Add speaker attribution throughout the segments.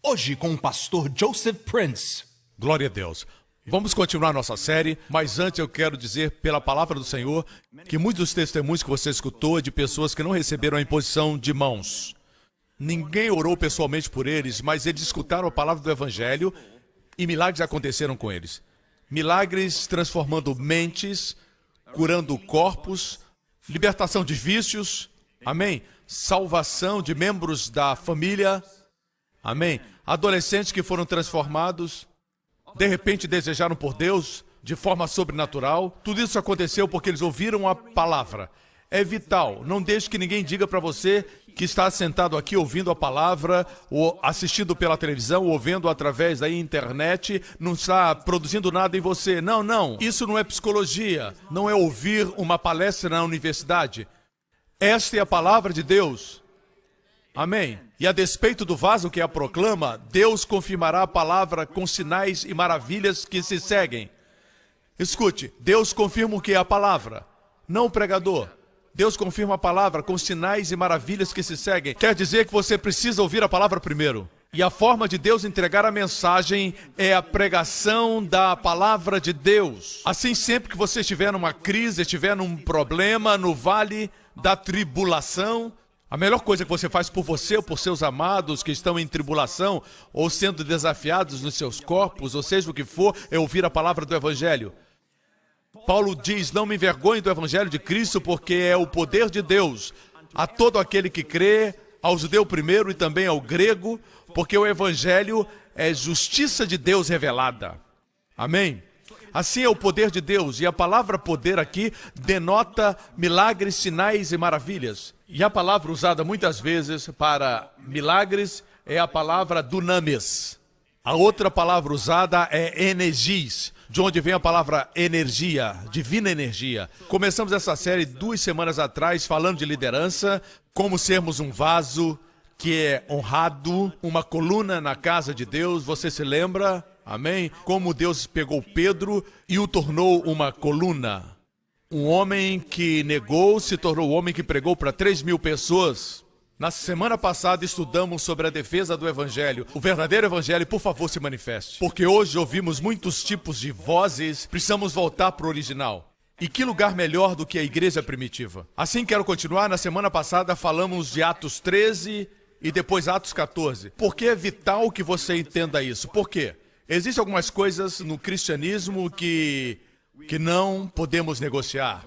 Speaker 1: Hoje com o pastor Joseph Prince.
Speaker 2: Glória a Deus. Vamos continuar nossa série, mas antes eu quero dizer, pela palavra do Senhor, que muitos dos testemunhos que você escutou é de pessoas que não receberam a imposição de mãos. Ninguém orou pessoalmente por eles, mas eles escutaram a palavra do Evangelho e milagres aconteceram com eles. Milagres transformando mentes, curando corpos, libertação de vícios, amém? Salvação de membros da família, amém? Adolescentes que foram transformados, de repente desejaram por Deus de forma sobrenatural. Tudo isso aconteceu porque eles ouviram a palavra. É vital, não deixe que ninguém diga para você que está sentado aqui ouvindo a palavra, ou assistindo pela televisão, ou vendo através da internet, não está produzindo nada em você. Não, não, isso não é psicologia, não é ouvir uma palestra na universidade. Esta é a palavra de Deus. Amém. E a despeito do vaso que a proclama, Deus confirmará a palavra com sinais e maravilhas que se seguem. Escute, Deus confirma o que é a palavra, não o pregador. Deus confirma a palavra com sinais e maravilhas que se seguem. Quer dizer que você precisa ouvir a palavra primeiro. E a forma de Deus entregar a mensagem é a pregação da palavra de Deus. Assim, sempre que você estiver numa crise, estiver num problema, no vale da tribulação, a melhor coisa que você faz por você ou por seus amados que estão em tribulação ou sendo desafiados nos seus corpos, ou seja o que for, é ouvir a palavra do Evangelho. Paulo diz, não me envergonhe do Evangelho de Cristo, porque é o poder de Deus a todo aquele que crê, ao judeu primeiro e também ao grego, porque o Evangelho é justiça de Deus revelada. Amém? Assim é o poder de Deus, e a palavra poder aqui denota milagres, sinais e maravilhas. E a palavra usada muitas vezes para milagres é a palavra dunamis. A outra palavra usada é energis, de onde vem a palavra energia, divina energia. Começamos essa série 2 semanas atrás falando de liderança, como sermos um vaso que é honrado, uma coluna na casa de Deus, você se lembra? Amém? Como Deus pegou Pedro e o tornou uma coluna. Um homem que negou se tornou o homem que pregou para 3.000 pessoas. Na semana passada estudamos sobre a defesa do Evangelho. O verdadeiro Evangelho, por favor, se manifeste. Porque hoje ouvimos muitos tipos de vozes, precisamos voltar para o original. E que lugar melhor do que a igreja primitiva? Assim quero continuar. Na semana passada falamos de Atos 13 e depois Atos 14. Por que é vital que você entenda isso? Por quê? Existem algumas coisas no cristianismo que não podemos negociar.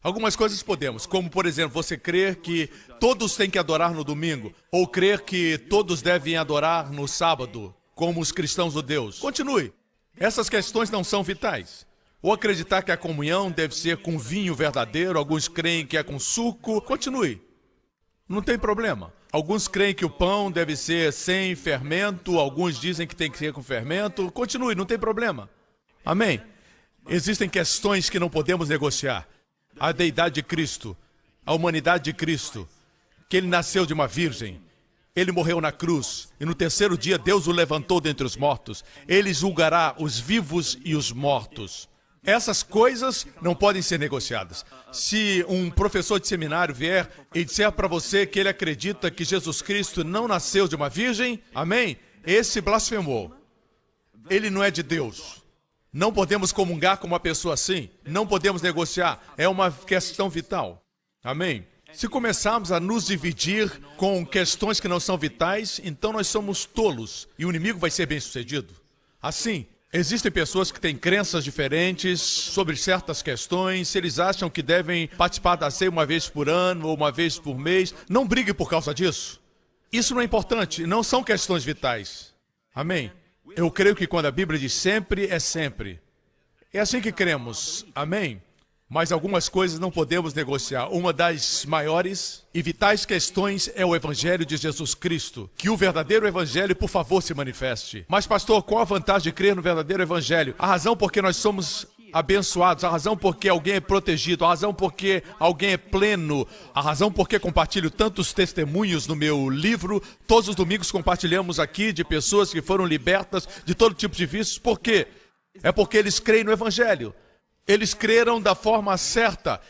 Speaker 2: Algumas coisas podemos, como por exemplo, você crer que todos têm que adorar no domingo, ou crer que todos devem adorar no sábado, como os cristãos judeus. Continue. Essas questões não são vitais. Ou acreditar que a comunhão deve ser com vinho verdadeiro, alguns creem que é com suco. Continue. Não tem problema. Alguns creem que o pão deve ser sem fermento, alguns dizem que tem que ser com fermento. Continue, não tem problema. Amém? Existem questões que não podemos negociar. A deidade de Cristo, a humanidade de Cristo, que ele nasceu de uma virgem, ele morreu na cruz, e no terceiro dia Deus o levantou dentre os mortos. Ele julgará os vivos e os mortos. Essas coisas não podem ser negociadas. Se um professor de seminário vier e disser para você que ele acredita que Jesus Cristo não nasceu de uma virgem, amém? Esse blasfemou. Ele não é de Deus. Não podemos comungar com uma pessoa assim. Não podemos negociar. É uma questão vital. Amém? Se começarmos a nos dividir com questões que não são vitais, então nós somos tolos e o inimigo vai ser bem sucedido. Assim, existem pessoas que têm crenças diferentes sobre certas questões. Se eles acham que devem participar da ceia uma vez por ano ou uma vez por mês, não brigue por causa disso. Isso não é importante, não são questões vitais. Amém? Eu creio que quando a Bíblia diz sempre, é sempre. É assim que cremos. Amém? Mas algumas coisas não podemos negociar. Uma das maiores e vitais questões é o Evangelho de Jesus Cristo. Que o verdadeiro Evangelho, por favor, se manifeste. Mas, pastor, qual a vantagem de crer no verdadeiro Evangelho? A razão porque nós somos abençoados, a razão porque alguém é protegido, a razão porque alguém é pleno, a razão porque compartilho tantos testemunhos no meu livro. Todos os domingos compartilhamos aqui de pessoas que foram libertas de todo tipo de vícios. Por quê? É porque eles creem no Evangelho. Eles creram da forma certa.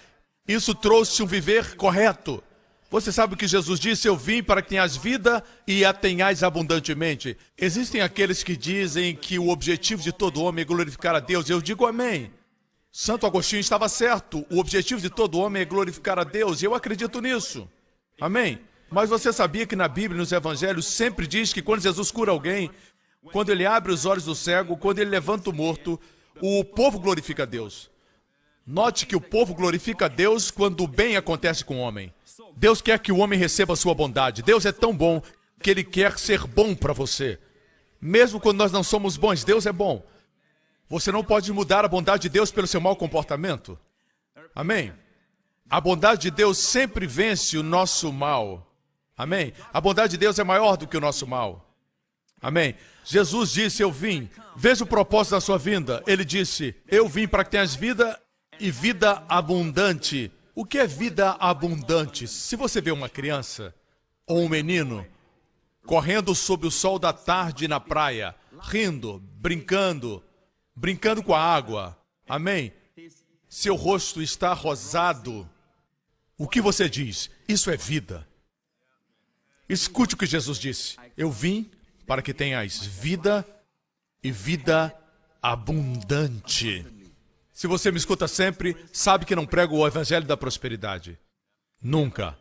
Speaker 2: Isso trouxe um viver correto. Você sabe o que Jesus disse? Eu vim para que tenhas vida e a tenhais abundantemente. Existem aqueles que dizem que o objetivo de todo homem é glorificar a Deus. Eu digo amém. Santo Agostinho estava certo. O objetivo de todo homem é glorificar a Deus. E eu acredito nisso. Amém. Mas você sabia que na Bíblia e nos Evangelhos sempre diz que quando Jesus cura alguém, quando ele abre os olhos do cego, quando ele levanta o morto, o povo glorifica a Deus. Note que o povo glorifica a Deus quando o bem acontece com o homem. Deus quer que o homem receba a sua bondade. Deus é tão bom que Ele quer ser bom para você. Mesmo quando nós não somos bons, Deus é bom. Você não pode mudar a bondade de Deus pelo seu mau comportamento. Amém? A bondade de Deus sempre vence o nosso mal. Amém? A bondade de Deus é maior do que o nosso mal. Amém? Jesus disse, eu vim. Veja o propósito da sua vinda. Ele disse, eu vim para que tenhas vida e vida abundante. O que é vida abundante? Se você vê uma criança ou um menino correndo sob o sol da tarde na praia, rindo, brincando com a água, amém? Seu rosto está rosado. O que você diz? Isso é vida. Escute o que Jesus disse. Eu vim para que tenhais vida e vida abundante. Se você me escuta sempre, sabe que não prego o evangelho da prosperidade. Nunca.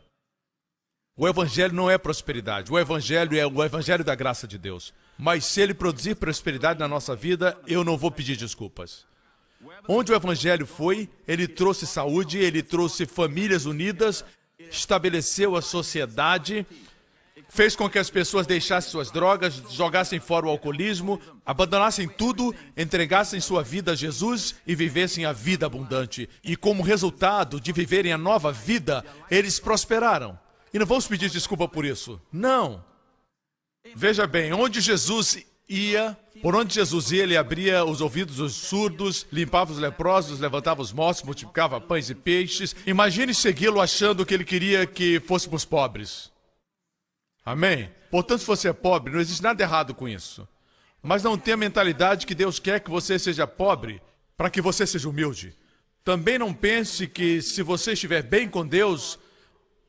Speaker 2: O evangelho não é prosperidade. O evangelho é o evangelho da graça de Deus. Mas se ele produzir prosperidade na nossa vida, eu não vou pedir desculpas. Onde o evangelho foi, ele trouxe saúde, ele trouxe famílias unidas, estabeleceu a sociedade, fez com que as pessoas deixassem suas drogas, jogassem fora o alcoolismo, abandonassem tudo, entregassem sua vida a Jesus e vivessem a vida abundante. E como resultado de viverem a nova vida, eles prosperaram. E não vamos pedir desculpa por isso. Não. Veja bem, onde Jesus ia, por onde Jesus ia, ele abria os ouvidos dos surdos, limpava os leprosos, levantava os mortos, multiplicava pães e peixes. Imagine segui-lo achando que ele queria que fôssemos pobres. Amém? Portanto, se você é pobre, não existe nada errado com isso. Mas não tenha a mentalidade que Deus quer que você seja pobre para que você seja humilde. Também não pense que se você estiver bem com Deus,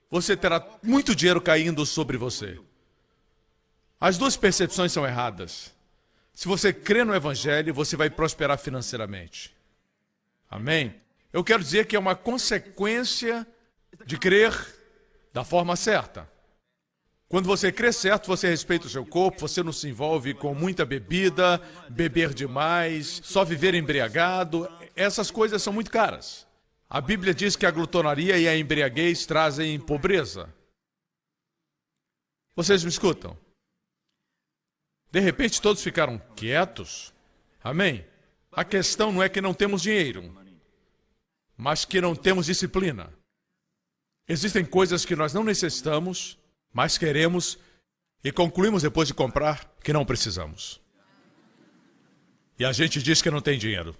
Speaker 2: você terá muito dinheiro caindo sobre você. As duas percepções são erradas. Se você crê no Evangelho, você vai prosperar financeiramente. Amém? Eu quero dizer que é uma consequência de crer da forma certa. Quando você crê certo, você respeita o seu corpo, você não se envolve com muita bebida, beber demais, só viver embriagado. Essas coisas são muito caras. A Bíblia diz que a glutonaria e a embriaguez trazem pobreza. Vocês me escutam? De repente todos ficaram quietos. Amém? A questão não é que não temos dinheiro, mas que não temos disciplina. Existem coisas que nós não necessitamos, mas queremos e concluímos depois de comprar que não precisamos. E a gente diz que não tem dinheiro.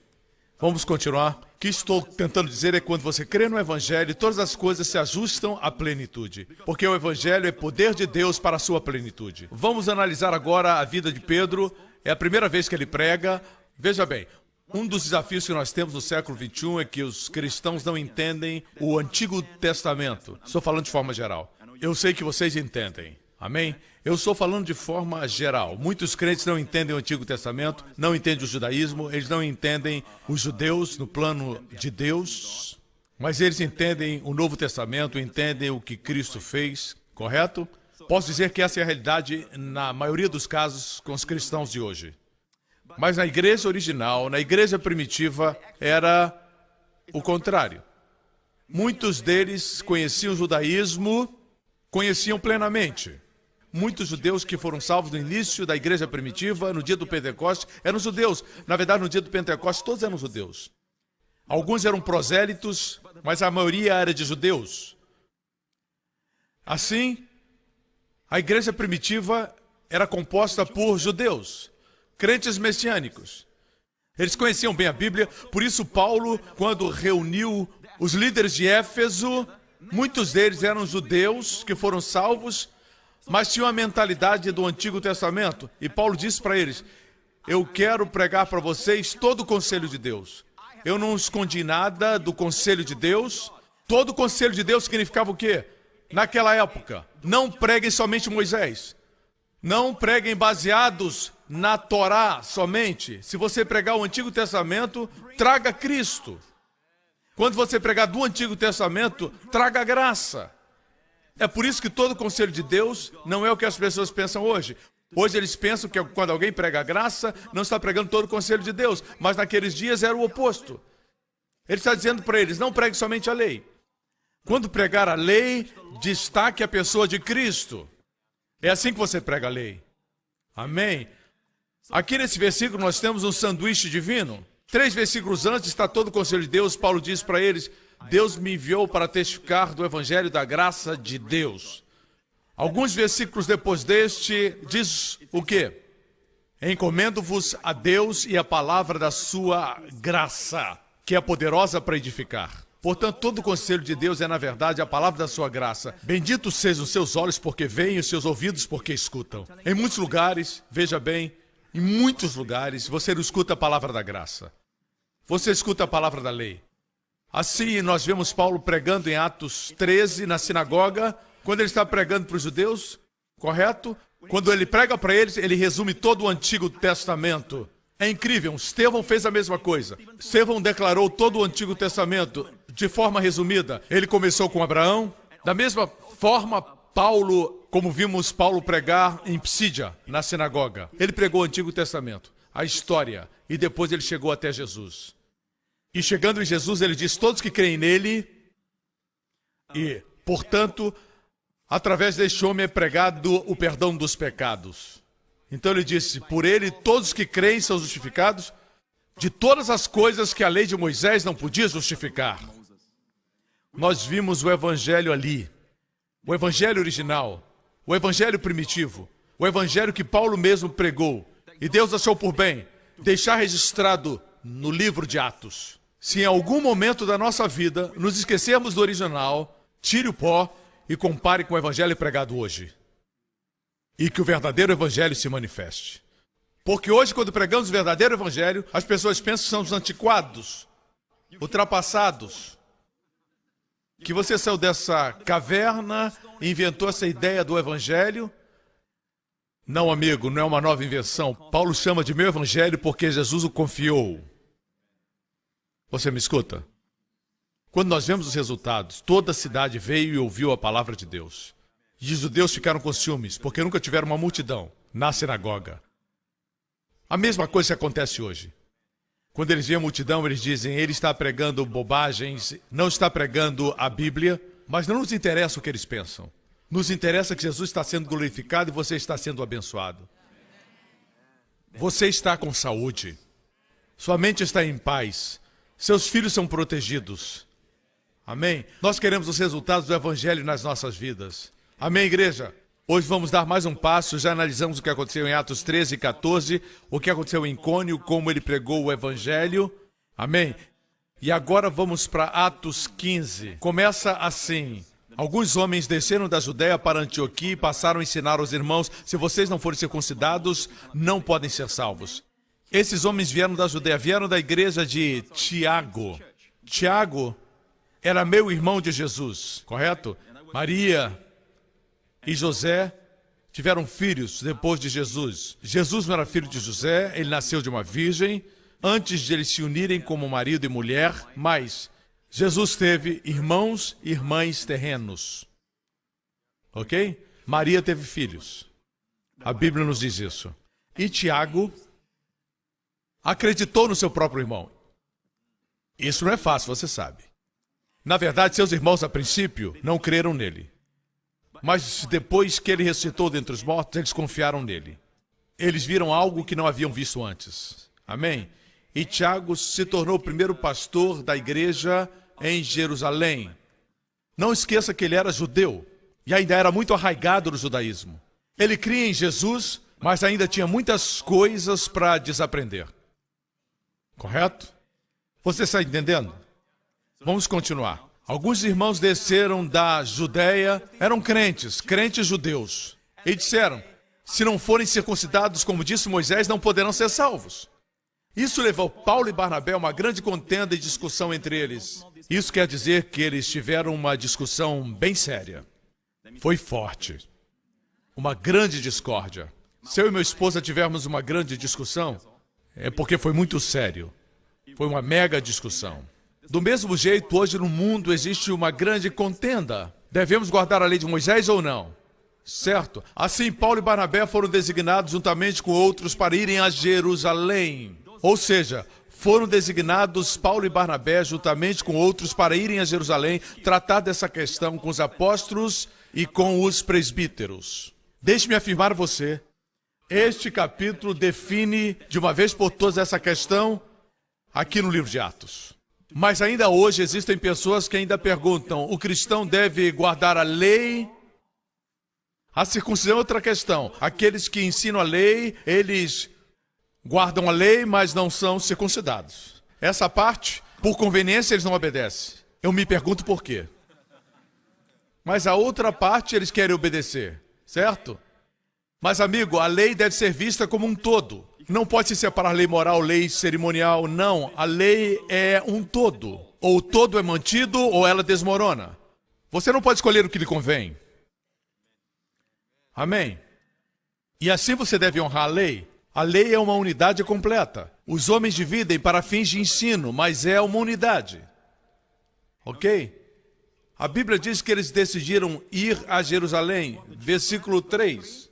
Speaker 2: Vamos continuar. O que estou tentando dizer é que quando você crê no Evangelho, todas as coisas se ajustam à plenitude. Porque o Evangelho é poder de Deus para a sua plenitude. Vamos analisar agora a vida de Pedro. É a primeira vez que ele prega. Veja bem, um dos desafios que nós temos no século XXI é que os cristãos não entendem o Antigo Testamento. Estou falando de forma geral. Eu sei que vocês entendem. Amém? Eu estou falando de forma geral. Muitos crentes não entendem o Antigo Testamento, não entendem o judaísmo, eles não entendem os judeus no plano de Deus, mas eles entendem o Novo Testamento, entendem o que Cristo fez, correto? Posso dizer que essa é a realidade na maioria dos casos com os cristãos de hoje. Mas na igreja original, na igreja primitiva, era o contrário. Muitos deles conheciam o judaísmo, conheciam plenamente. Muitos judeus que foram salvos no início da igreja primitiva, no dia do Pentecostes, eram judeus. Na verdade, no dia do Pentecostes, todos eram judeus. Alguns eram prosélitos, mas a maioria era de judeus. Assim, a igreja primitiva era composta por judeus, crentes messiânicos. Eles conheciam bem a Bíblia, por isso Paulo, quando reuniu os líderes de Éfeso, muitos deles eram judeus que foram salvos, mas tinham a mentalidade do Antigo Testamento. E Paulo disse para eles, eu quero pregar para vocês todo o conselho de Deus. Eu não escondi nada do conselho de Deus. Todo o conselho de Deus significava o quê? naquela época. Não preguem somente Moisés. Não preguem baseados na Torá somente. Se você pregar o Antigo Testamento, traga Cristo. Quando você pregar do Antigo Testamento, traga graça. É por isso que todo o conselho de Deus não é o que as pessoas pensam hoje. Hoje eles pensam que quando alguém prega graça, não está pregando todo o conselho de Deus. Mas naqueles dias era o oposto. Ele está dizendo para eles, não pregue somente a lei. Quando pregar a lei, destaque a pessoa de Cristo. É assim que você prega a lei. Amém? Aqui nesse versículo nós temos um sanduíche divino. 3 versículos antes está todo o conselho de Deus. Paulo diz para eles, Deus me enviou para testificar do evangelho da graça de Deus. Alguns versículos depois deste, diz o quê? Encomendo-vos a Deus e a palavra da sua graça, que é poderosa para edificar. Portanto, todo o conselho de Deus é, na verdade, a palavra da sua graça. Benditos sejam os seus olhos porque veem e os seus ouvidos porque escutam. Em muitos lugares, veja bem, em muitos lugares, você não escuta a palavra da graça. Você escuta a palavra da lei. Assim, nós vemos Paulo pregando em Atos 13, na sinagoga, quando ele está pregando para os judeus, correto? Quando ele prega para eles, ele resume todo o Antigo Testamento. É incrível, Estevão fez a mesma coisa. Estevão declarou todo o Antigo Testamento de forma resumida. Ele começou com Abraão. Da mesma forma, Paulo, como vimos Paulo pregar em Psídia, na sinagoga. Ele pregou o Antigo Testamento, a história, e depois ele chegou até Jesus. E chegando em Jesus, ele diz, todos que creem nele, e, portanto, através deste homem é pregado o perdão dos pecados. Então ele disse, por ele todos que creem são justificados de todas as coisas que a lei de Moisés não podia justificar. Nós vimos o evangelho ali, o evangelho original, o evangelho primitivo, o evangelho que Paulo mesmo pregou. E Deus achou por bem deixar registrado no livro de Atos. Se em algum momento da nossa vida nos esquecermos do original, tire o pó e compare com o evangelho pregado hoje. E que o verdadeiro evangelho se manifeste. Porque hoje, quando pregamos o verdadeiro evangelho, as pessoas pensam que somos antiquados, ultrapassados. Que você saiu dessa caverna e inventou essa ideia do evangelho. Não, amigo, não é uma nova invenção. Paulo chama de meu evangelho porque Jesus o confiou. Você me escuta? Quando nós vemos os resultados, toda a cidade veio e ouviu a palavra de Deus. E os judeus ficaram com ciúmes, porque nunca tiveram uma multidão na sinagoga. A mesma coisa que acontece hoje. Quando eles veem a multidão, eles dizem, ele está pregando bobagens, não está pregando a Bíblia, mas não nos interessa o que eles pensam. Nos interessa que Jesus está sendo glorificado e você está sendo abençoado. Você está com saúde. Sua mente está em paz. Seus filhos são protegidos. Amém? Nós queremos os resultados do Evangelho nas nossas vidas. Amém, igreja? Hoje vamos dar mais um passo. Já analisamos o que aconteceu em Atos 13 e 14, o que aconteceu em Icônio, como ele pregou o Evangelho. Amém? E agora vamos para Atos 15. Começa assim. Alguns homens desceram da Judéia para Antioquia e passaram a ensinar aos irmãos, se vocês não forem circuncidados, não podem ser salvos. Esses homens vieram da Judéia, vieram da igreja de Tiago. Tiago era meu irmão de Jesus, correto? Maria e José tiveram filhos depois de Jesus. Jesus não era filho de José, ele nasceu de uma virgem, antes de eles se unirem como marido e mulher, mas Jesus teve irmãos e irmãs terrenos. Ok? Maria teve filhos. A Bíblia nos diz isso. E Tiago acreditou no seu próprio irmão. Isso não é fácil, você sabe. Na verdade, seus irmãos, a princípio, não creram nele. Mas depois que ele ressuscitou dentre os mortos, eles confiaram nele. Eles viram algo que não haviam visto antes. Amém? E Tiago se tornou o primeiro pastor da igreja em Jerusalém. Não esqueça que ele era judeu e ainda era muito arraigado no judaísmo. Ele cria em Jesus, mas ainda tinha muitas coisas para desaprender. Correto? Você está entendendo? Vamos continuar. Alguns irmãos desceram da Judéia, eram crentes judeus, e disseram, se não forem circuncidados, como disse Moisés, não poderão ser salvos. Isso levou Paulo e Barnabé a uma grande contenda e discussão entre eles. Isso quer dizer que eles tiveram uma discussão bem séria. Foi forte. Uma grande discórdia. Se eu e minha esposa tivermos uma grande discussão, é porque foi muito sério. Foi uma mega discussão. Do mesmo jeito, hoje no mundo existe uma grande contenda. Devemos guardar a lei de Moisés ou não? Certo? Assim, Paulo e Barnabé foram designados juntamente com outros para irem a Jerusalém. Ou seja, foram designados Paulo e Barnabé juntamente com outros para irem a Jerusalém tratar dessa questão com os apóstolos e com os presbíteros. Deixe-me afirmar a você, este capítulo define de uma vez por todas essa questão aqui no livro de Atos. Mas ainda hoje existem pessoas que ainda perguntam, o cristão deve guardar a lei? A circuncisão é outra questão. Aqueles que ensinam a lei, eles guardam a lei, mas não são circuncidados. Essa parte, por conveniência, eles não obedecem. Eu me pergunto por quê. Mas a outra parte, eles querem obedecer, certo? Mas, amigo, a lei deve ser vista como um todo. Não pode se separar lei moral, lei cerimonial, não. A lei é um todo. Ou o todo é mantido, ou ela desmorona. Você não pode escolher o que lhe convém. Amém? E assim você deve honrar a lei. A lei é uma unidade completa. Os homens dividem para fins de ensino, mas é uma unidade. Ok? A Bíblia diz que eles decidiram ir a Jerusalém. Versículo 3.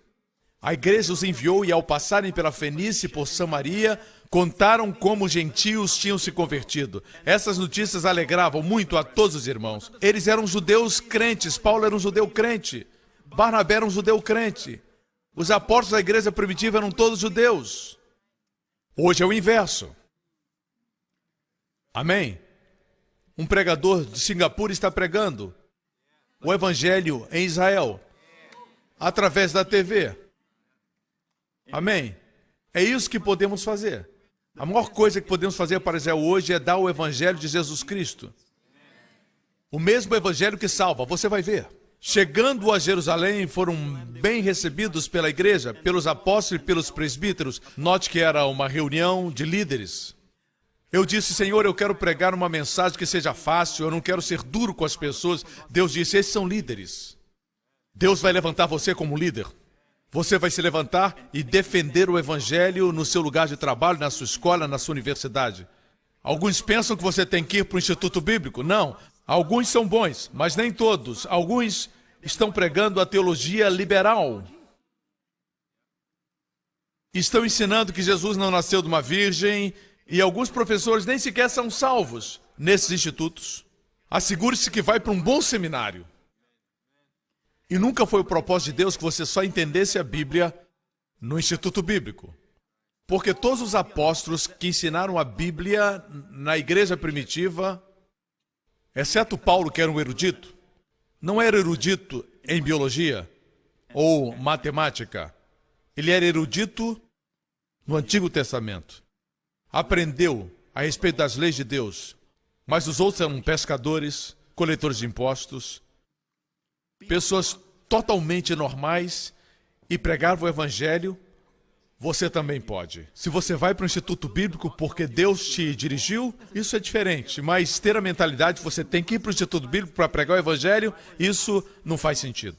Speaker 2: A igreja os enviou e ao passarem pela Fenícia e por Samaria, contaram como os gentios tinham se convertido. Essas notícias alegravam muito a todos os irmãos. Eles eram judeus crentes. Paulo era um judeu crente. Barnabé era um judeu crente. Os apóstolos da igreja primitiva eram todos judeus. Hoje é o inverso. Amém? Um pregador de Singapura está pregando o evangelho em Israel, através da TV. Amém? É isso que podemos fazer. A maior coisa que podemos fazer para Israel hoje é dar o evangelho de Jesus Cristo. O mesmo evangelho que salva, você vai ver. Chegando a Jerusalém, foram bem recebidos pela igreja, pelos apóstolos e pelos presbíteros. Note que era uma reunião de líderes. Eu disse, Senhor, eu quero pregar uma mensagem que seja fácil, eu não quero ser duro com as pessoas. Deus disse, esses são líderes. Deus vai levantar você como líder. Você vai se levantar e defender o evangelho no seu lugar de trabalho, na sua escola, na sua universidade. Alguns pensam que você tem que ir para o Instituto Bíblico. Não. Alguns são bons, mas nem todos. Alguns estão pregando a teologia liberal. Estão ensinando que Jesus não nasceu de uma virgem e alguns professores nem sequer são salvos nesses institutos. Assegure-se que vai para um bom seminário. E nunca foi o propósito de Deus que você só entendesse a Bíblia no Instituto Bíblico. Porque todos os apóstolos que ensinaram a Bíblia na igreja primitiva, exceto Paulo, que era um erudito, não era erudito em biologia ou matemática. Ele era erudito no Antigo Testamento. Aprendeu a respeito das leis de Deus. Mas os outros eram pescadores, coletores de impostos, pessoas totalmente normais e pregavam o evangelho. Você também pode. Se você vai para o Instituto Bíblico porque Deus te dirigiu, isso é diferente. Mas ter a mentalidade que você tem que ir para o Instituto Bíblico para pregar o Evangelho, isso não faz sentido.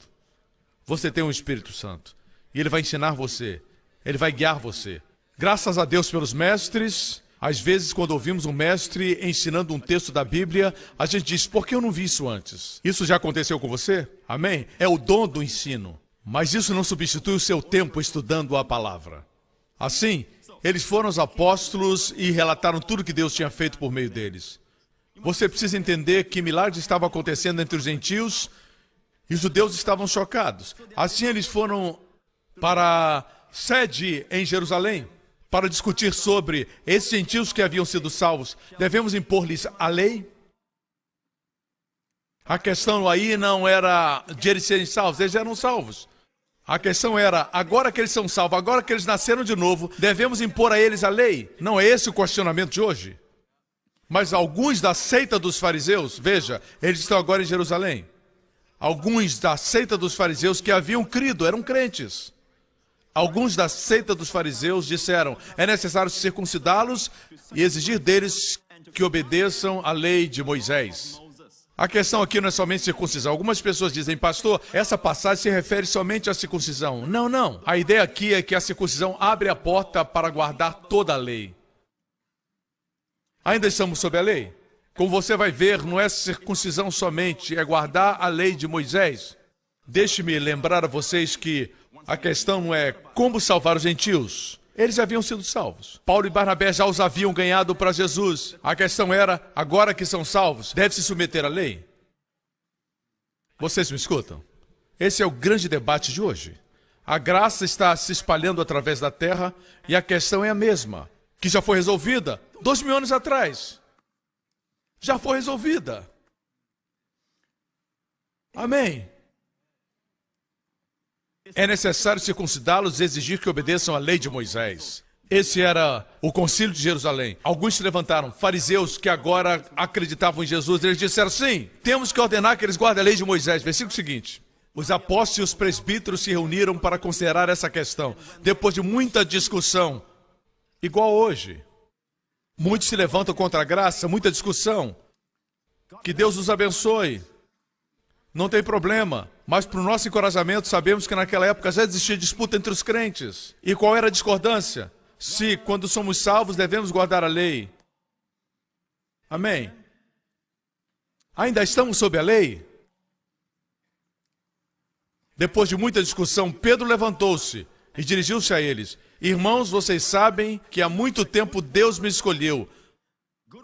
Speaker 2: Você tem o Espírito Santo. E Ele vai ensinar você. Ele vai guiar você. Graças a Deus pelos mestres. Às vezes, quando ouvimos um mestre ensinando um texto da Bíblia, a gente diz, por que eu não vi isso antes? Isso já aconteceu com você? Amém? É o dom do ensino. Mas isso não substitui o seu tempo estudando a palavra. Assim, eles foram os apóstolos e relataram tudo que Deus tinha feito por meio deles. Você precisa entender que milagres estavam acontecendo entre os gentios e os judeus estavam chocados. Assim, eles foram para a sede em Jerusalém para discutir sobre esses gentios que haviam sido salvos. Devemos impor-lhes a lei? A questão aí não era de eles serem salvos, eles eram salvos. A questão era, agora que eles são salvos, agora que eles nasceram de novo, devemos impor a eles a lei? Não é esse o questionamento de hoje? Mas alguns da seita dos fariseus, veja, eles estão agora em Jerusalém. Alguns da seita dos fariseus que haviam crido, eram crentes. Alguns da seita dos fariseus disseram, é necessário circuncidá-los e exigir deles que obedeçam à lei de Moisés. A questão aqui não é somente circuncisão. Algumas pessoas dizem, pastor, essa passagem se refere somente à circuncisão. Não, não. A ideia aqui é que a circuncisão abre a porta para guardar toda a lei. Ainda estamos sob a lei? Como você vai ver, não é circuncisão somente, é guardar a lei de Moisés. Deixe-me lembrar a vocês que a questão não é como salvar os gentios. Eles já haviam sido salvos. Paulo e Barnabé já os haviam ganhado para Jesus. A questão era, agora que são salvos, deve-se submeter à lei? Vocês me escutam? Esse é o grande debate de hoje. A graça está se espalhando através da terra e a questão é a mesma, que já foi resolvida 2000 anos atrás. Já foi resolvida. Amém. É necessário circuncidá-los e exigir que obedeçam à lei de Moisés. Esse era o concílio de Jerusalém. Alguns se levantaram, fariseus que agora acreditavam em Jesus. Eles disseram, sim, temos que ordenar que eles guardem a lei de Moisés. Versículo seguinte. Os apóstolos e os presbíteros se reuniram para considerar essa questão. Depois de muita discussão, igual hoje. Muitos se levantam contra a graça, muita discussão. Que Deus os abençoe. Não tem problema, mas para o nosso encorajamento sabemos que naquela época já existia disputa entre os crentes. E qual era a discordância? Se, quando somos salvos, devemos guardar a lei. Amém? Ainda estamos sob a lei? Depois de muita discussão, Pedro levantou-se e dirigiu-se a eles. Irmãos, vocês sabem que há muito tempo Deus me escolheu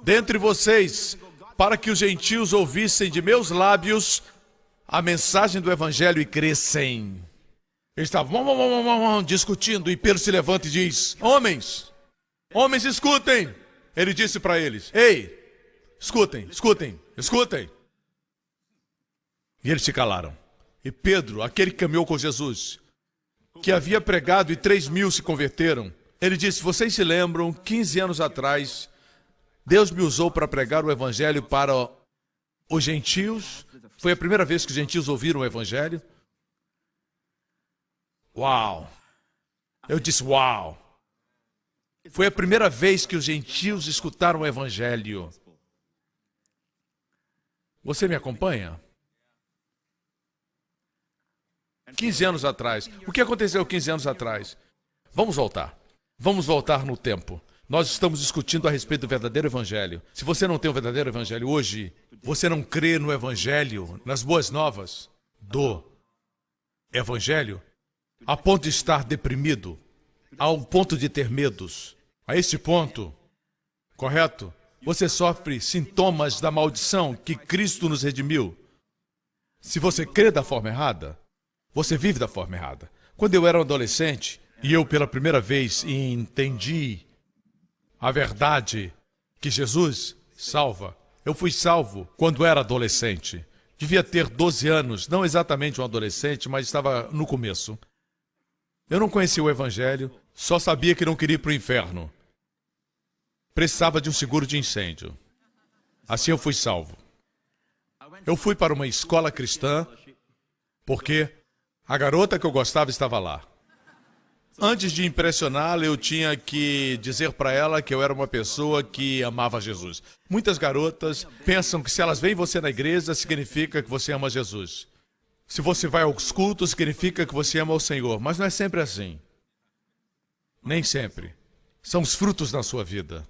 Speaker 2: dentre vocês para que os gentios ouvissem de meus lábios a mensagem do evangelho e crescem. Eles estavam discutindo e Pedro se levanta e diz, homens, escutem. Ele disse para eles, ei, escutem. E eles se calaram. E Pedro, aquele que caminhou com Jesus, que havia pregado e 3.000 se converteram, ele disse, vocês se lembram, 15 anos atrás, Deus me usou para pregar o evangelho para os gentios. Foi a primeira vez que os gentios ouviram o evangelho. Uau! Eu disse, uau! Foi a primeira vez que os gentios escutaram o evangelho. Você me acompanha? 15 anos atrás. O que aconteceu 15 anos atrás? Vamos voltar no tempo. Nós estamos discutindo a respeito do verdadeiro evangelho. Se você não tem o verdadeiro evangelho hoje, você não crê no evangelho, nas boas novas do evangelho, a ponto de estar deprimido, ao ponto de ter medos. A este ponto, correto? Você sofre sintomas da maldição que Cristo nos redimiu. Se você crê da forma errada, você vive da forma errada. Quando eu era um adolescente, e eu pela primeira vez entendi a verdade que Jesus salva. Eu fui salvo quando era adolescente. Devia ter 12 anos, não exatamente um adolescente, mas estava no começo. Eu não conhecia o evangelho, só sabia que não queria ir para o inferno. Precisava de um seguro de incêndio. Assim eu fui salvo. Eu fui para uma escola cristã, porque a garota que eu gostava estava lá. Antes de impressioná-la, eu tinha que dizer para ela que eu era uma pessoa que amava Jesus. Muitas garotas pensam que se elas veem você na igreja, significa que você ama Jesus. Se você vai aos cultos, significa que você ama o Senhor. Mas não é sempre assim. Nem sempre. São os frutos da sua vida.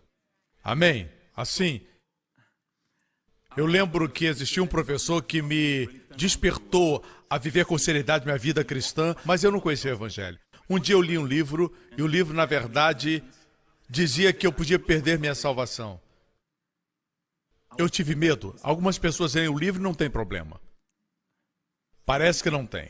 Speaker 2: Amém? Assim, eu lembro que existia um professor que me despertou a viver com seriedade minha vida cristã, mas eu não conhecia o evangelho. Um dia eu li um livro, e o livro, na verdade, dizia que eu podia perder minha salvação. Eu tive medo. Algumas pessoas leem o livro e não tem problema. Parece que não tem.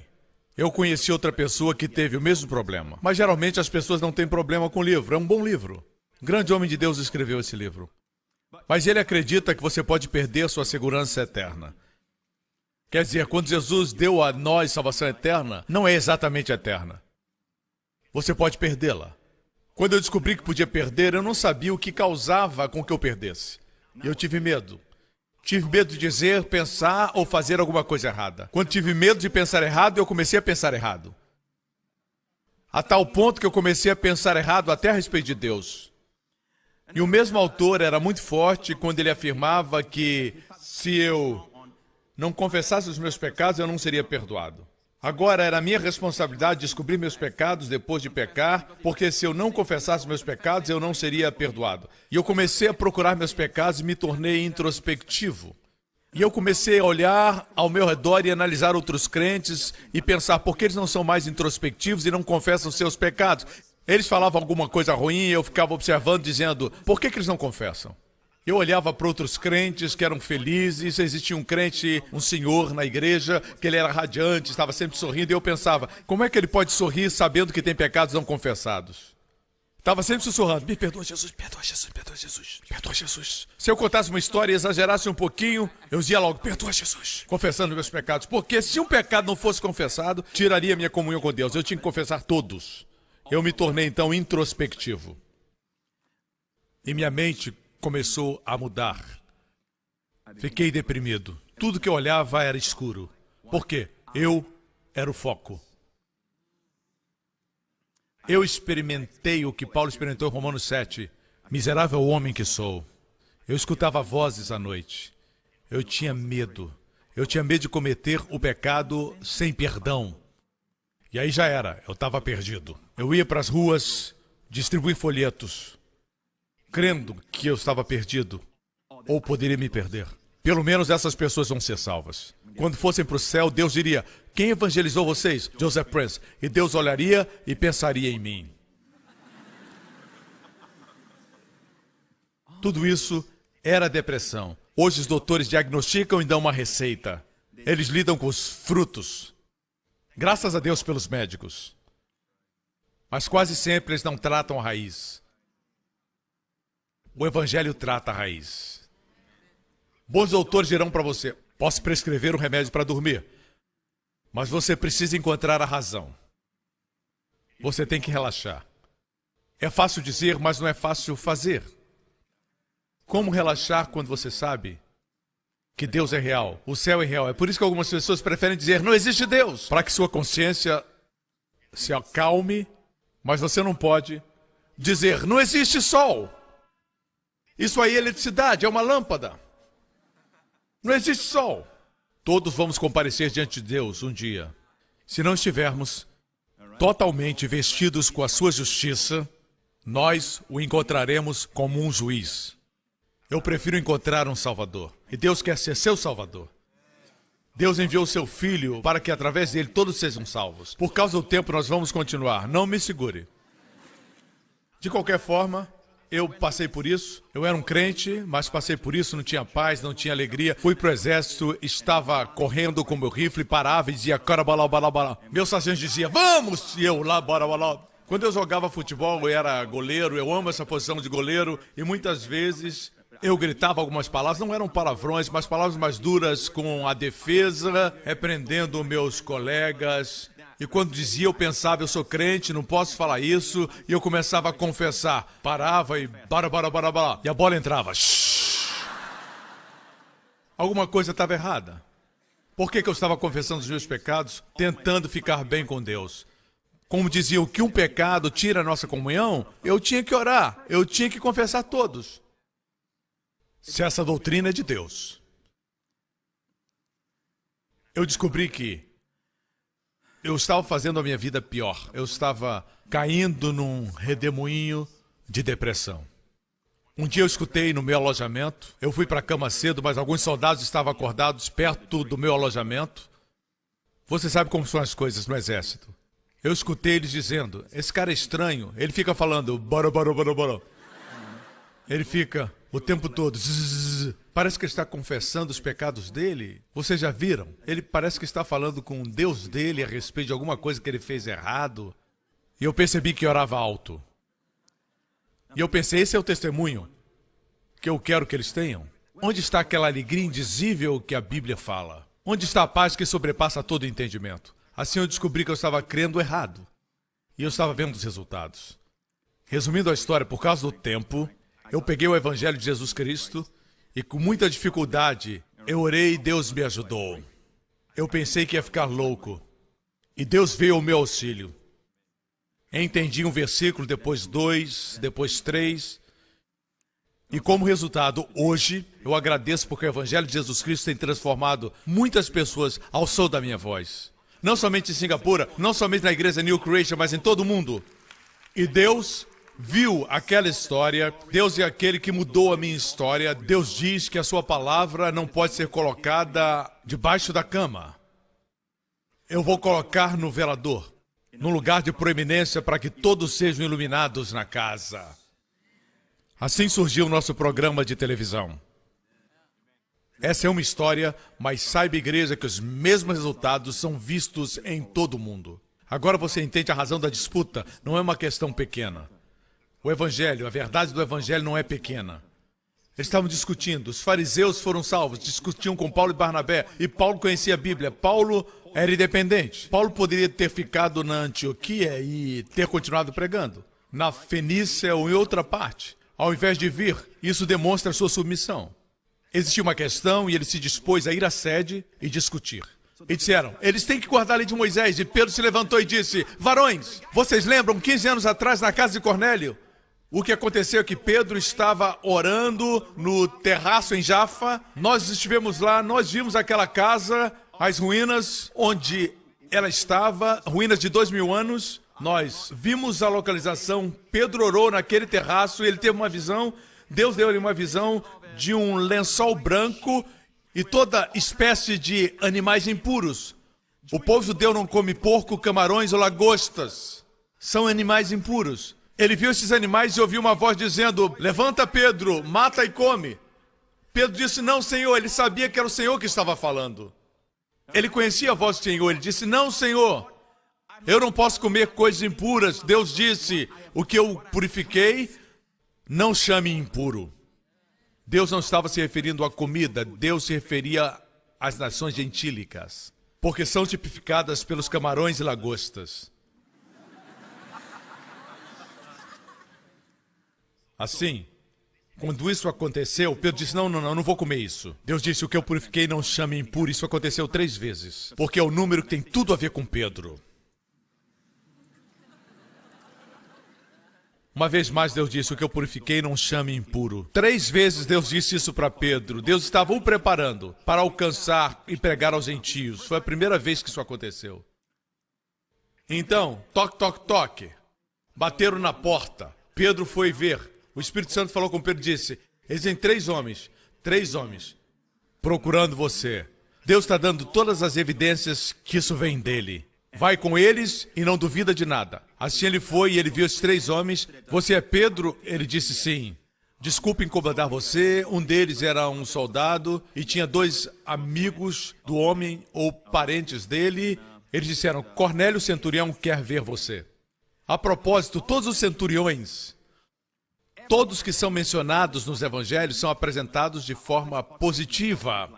Speaker 2: Eu conheci outra pessoa que teve o mesmo problema. Mas geralmente as pessoas não têm problema com o livro. É um bom livro. Um grande homem de Deus escreveu esse livro. Mas ele acredita que você pode perder sua segurança eterna. Quer dizer, quando Jesus deu a nós salvação eterna, não é exatamente eterna. Você pode perdê-la. Quando eu descobri que podia perder, eu não sabia o que causava com que eu perdesse. Eu tive medo. Tive medo de dizer, pensar ou fazer alguma coisa errada. Quando tive medo de pensar errado, eu comecei a pensar errado. A tal ponto que eu comecei a pensar errado até a respeito de Deus. E o mesmo autor era muito forte quando ele afirmava que se eu não confessasse os meus pecados, eu não seria perdoado. Agora era minha responsabilidade descobrir meus pecados depois de pecar, porque se eu não confessasse meus pecados, eu não seria perdoado. E eu comecei a procurar meus pecados e me tornei introspectivo. E eu comecei a olhar ao meu redor e analisar outros crentes e pensar por que eles não são mais introspectivos e não confessam seus pecados. Eles falavam alguma coisa ruim e eu ficava observando, dizendo, por que eles não confessam? Eu olhava para outros crentes que eram felizes, existia um crente, um senhor na igreja, que ele era radiante, estava sempre sorrindo, e eu pensava, como é que ele pode sorrir sabendo que tem pecados não confessados? Estava sempre sussurrando, me perdoa Jesus, perdoa Jesus, perdoa Jesus, perdoa Jesus. Se eu contasse uma história e exagerasse um pouquinho, eu dizia logo, perdoa Jesus, confessando meus pecados, porque se um pecado não fosse confessado, tiraria minha comunhão com Deus, eu tinha que confessar todos. Eu me tornei então introspectivo. E minha mente começou a mudar. Fiquei deprimido. Tudo que eu olhava era escuro. Por quê? Eu era o foco. Eu experimentei o que Paulo experimentou em Romanos 7. Miserável homem que sou. Eu escutava vozes à noite. Eu tinha medo. Eu tinha medo de cometer o pecado sem perdão. E aí já era. Eu estava perdido. Eu ia para as ruas distribuir folhetos, crendo que eu estava perdido, ou poderia me perder. Pelo menos essas pessoas vão ser salvas. Quando fossem para o céu, Deus diria, quem evangelizou vocês? Joseph Prince. E Deus olharia e pensaria em mim. Tudo isso era depressão. Hoje os doutores diagnosticam e dão uma receita. Eles lidam com os frutos. Graças a Deus pelos médicos. Mas quase sempre eles não tratam a raiz. O Evangelho trata a raiz. Bons doutores dirão para você, posso prescrever um remédio para dormir, mas você precisa encontrar a razão. Você tem que relaxar. É fácil dizer, mas não é fácil fazer. Como relaxar quando você sabe que Deus é real, o céu é real? É por isso que algumas pessoas preferem dizer, não existe Deus, para que sua consciência se acalme, mas você não pode dizer, não existe sol. Isso aí é eletricidade, é uma lâmpada. Não existe sol. Todos vamos comparecer diante de Deus um dia. Se não estivermos totalmente vestidos com a sua justiça, nós o encontraremos como um juiz. Eu prefiro encontrar um Salvador. E Deus quer ser seu Salvador. Deus enviou seu Filho para que através dele todos sejam salvos. Por causa do tempo nós vamos continuar. Não me segure. De qualquer forma, eu passei por isso, eu era um crente, mas passei por isso, não tinha paz, não tinha alegria. Fui pro exército, estava correndo com meu rifle, parava e dizia, carabalá, balá, balá. Meu sargento dizia, vamos! E eu lá, balá, balá. Quando eu jogava futebol, eu era goleiro, eu amo essa posição de goleiro, e muitas vezes eu gritava algumas palavras, não eram palavrões, mas palavras mais duras com a defesa, repreendendo meus colegas. E quando dizia, eu pensava, eu sou crente, não posso falar isso. E eu começava a confessar. Parava e bara. E a bola entrava. Shhh. Alguma coisa estava errada. Por que eu estava confessando os meus pecados? Tentando ficar bem com Deus. Como diziam que um pecado tira a nossa comunhão, eu tinha que orar. Eu tinha que confessar todos. Se essa doutrina é de Deus. Eu descobri que eu estava fazendo a minha vida pior. Eu estava caindo num redemoinho de depressão. Um dia eu escutei no meu alojamento. Eu fui para a cama cedo, mas alguns soldados estavam acordados perto do meu alojamento. Você sabe como são as coisas no exército. Eu escutei eles dizendo, esse cara é estranho. Ele fica falando, bara. Ele fica o tempo todo, zzz. Parece que ele está confessando os pecados dele. Vocês já viram? Ele parece que está falando com o Deus dele a respeito de alguma coisa que ele fez errado. E eu percebi que orava alto. E eu pensei, esse é o testemunho que eu quero que eles tenham. Onde está aquela alegria indizível que a Bíblia fala? Onde está a paz que sobrepassa todo entendimento? Assim eu descobri que eu estava crendo errado. E eu estava vendo os resultados. Resumindo a história, por causa do tempo, eu peguei o Evangelho de Jesus Cristo e com muita dificuldade eu orei e Deus me ajudou. Eu pensei que ia ficar louco. E Deus veio ao meu auxílio. Entendi um versículo, depois 2, depois 3. E como resultado, hoje, eu agradeço porque o Evangelho de Jesus Cristo tem transformado muitas pessoas ao som da minha voz. Não somente em Singapura, não somente na igreja New Creation, mas em todo o mundo. E Deus viu aquela história, Deus é aquele que mudou a minha história. Deus diz que a sua palavra não pode ser colocada debaixo da cama. Eu vou colocar no velador, num lugar de proeminência para que todos sejam iluminados na casa. Assim surgiu o nosso programa de televisão. Essa é uma história, mas saiba, igreja, que os mesmos resultados são vistos em todo o mundo. Agora você entende a razão da disputa, não é uma questão pequena. O Evangelho, a verdade do Evangelho não é pequena. Eles estavam discutindo, os fariseus foram salvos, discutiam com Paulo e Barnabé, e Paulo conhecia a Bíblia. Paulo era independente. Paulo poderia ter ficado na Antioquia e ter continuado pregando, na Fenícia ou em outra parte. Ao invés de vir, isso demonstra a sua submissão. Existia uma questão e ele se dispôs a ir à sede e discutir. E disseram, eles têm que guardar a lei de Moisés. E Pedro se levantou e disse, varões, vocês lembram 15 anos atrás na casa de Cornélio? O que aconteceu é que Pedro estava orando no terraço em Jafa. Nós estivemos lá, nós vimos aquela casa, as ruínas onde ela estava, ruínas de 2000 anos. Nós vimos a localização, Pedro orou naquele terraço, ele teve uma visão, Deus deu-lhe uma visão de um lençol branco e toda espécie de animais impuros. O povo judeu não come porco, camarões ou lagostas. São animais impuros. Ele viu esses animais e ouviu uma voz dizendo, levanta Pedro, mata e come. Pedro disse, não, Senhor. Ele sabia que era o Senhor que estava falando. Ele conhecia a voz do Senhor, ele disse, não, Senhor. Eu não posso comer coisas impuras. Deus disse, o que eu purifiquei, não chame impuro. Deus não estava se referindo à comida, Deus se referia às nações gentílicas, porque são tipificadas pelos camarões e lagostas. Assim, quando isso aconteceu, Pedro disse, não vou comer isso. Deus disse, o que eu purifiquei não chame impuro. Isso aconteceu 3 vezes, porque é o número que tem tudo a ver com Pedro. Uma vez mais Deus disse, o que eu purifiquei não chame impuro. 3 vezes Deus disse isso para Pedro. Deus estava o preparando para alcançar e pregar aos gentios. Foi a primeira vez que isso aconteceu. Então, toque, toque, toque. Bateram na porta. Pedro foi ver. O Espírito Santo falou com Pedro e disse, existem 3 homens, procurando você. Deus está dando todas as evidências que isso vem dele. Vai com eles e não duvida de nada. Assim ele foi e ele viu esses 3 homens. Você é Pedro? Ele disse sim. Desculpe incomodar você. Um deles era um soldado e tinha 2 amigos do homem ou parentes dele. Eles disseram, Cornélio Centurião quer ver você. A propósito, todos os centuriões, todos que são mencionados nos evangelhos são apresentados de forma positiva.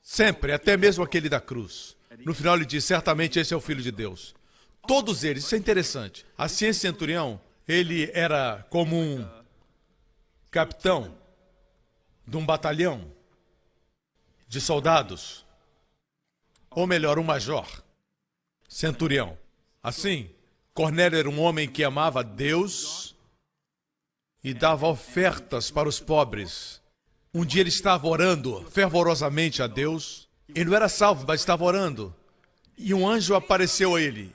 Speaker 2: Sempre, até mesmo aquele da cruz. No final ele diz, certamente esse é o Filho de Deus. Todos eles, isso é interessante. Assim, esse centurião, ele era como um capitão de um batalhão de soldados. Ou melhor, um major. Centurião. Assim, Cornélio era um homem que amava Deus e dava ofertas para os pobres. Um dia ele estava orando fervorosamente a Deus. Ele não era salvo, mas estava orando. E um anjo apareceu a ele.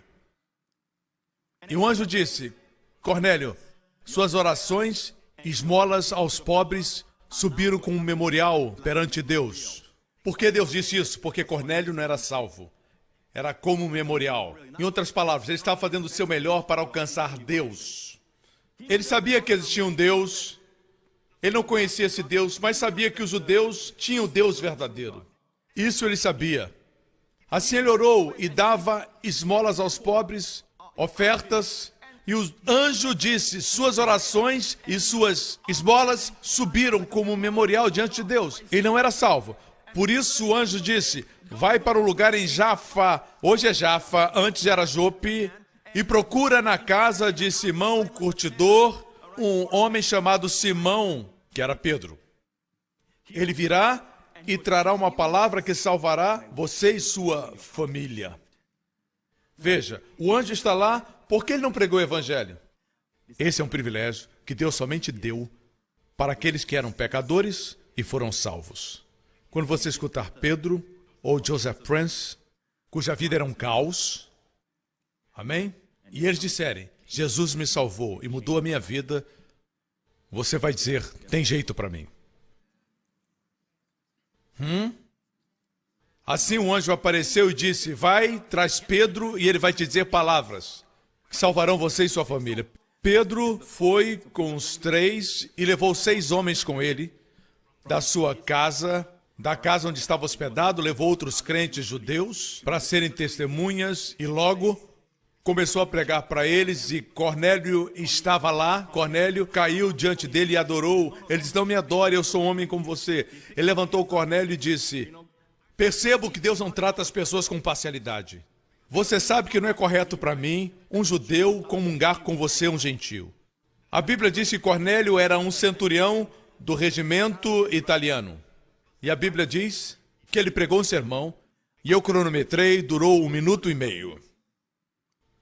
Speaker 2: E o anjo disse, Cornélio, suas orações e esmolas aos pobres subiram como um memorial perante Deus. Por que Deus disse isso? Porque Cornélio não era salvo. Era como um memorial. Em outras palavras, ele estava fazendo o seu melhor para alcançar Deus. Ele sabia que existia um Deus. Ele não conhecia esse Deus, mas sabia que os judeus tinham o Deus verdadeiro. Isso ele sabia. Assim ele orou e dava esmolas aos pobres, ofertas, e o anjo disse, suas orações e suas esmolas subiram como um memorial diante de Deus. Ele não era salvo. Por isso o anjo disse, vai para um lugar em Jafa, hoje é Jafa, antes era Jope, e procura na casa de Simão, o curtidor, um homem chamado Simão, que era Pedro. Ele virá e trará uma palavra que salvará você e sua família. Veja, o anjo está lá, por que ele não pregou o evangelho? Esse é um privilégio que Deus somente deu para aqueles que eram pecadores e foram salvos. Quando você escutar Pedro ou Joseph Prince, cuja vida era um caos, amém? E eles disserem, Jesus me salvou e mudou a minha vida, você vai dizer, tem jeito para mim. Assim o anjo apareceu e disse, vai, traz Pedro e ele vai te dizer palavras que salvarão você e sua família. Pedro foi com os 3 e levou 6 homens com ele da sua casa, da casa onde estava hospedado, levou outros crentes judeus para serem testemunhas e logo começou a pregar para eles e Cornélio estava lá. Cornélio caiu diante dele e adorou. Ele disse, não me adore, eu sou um homem como você. Ele levantou Cornélio e disse, percebo que Deus não trata as pessoas com parcialidade. Você sabe que não é correto para mim, um judeu, comungar com você, um gentio. A Bíblia diz que Cornélio era um centurião do regimento italiano. E a Bíblia diz que ele pregou um sermão e eu cronometrei, durou 1 minuto e meio.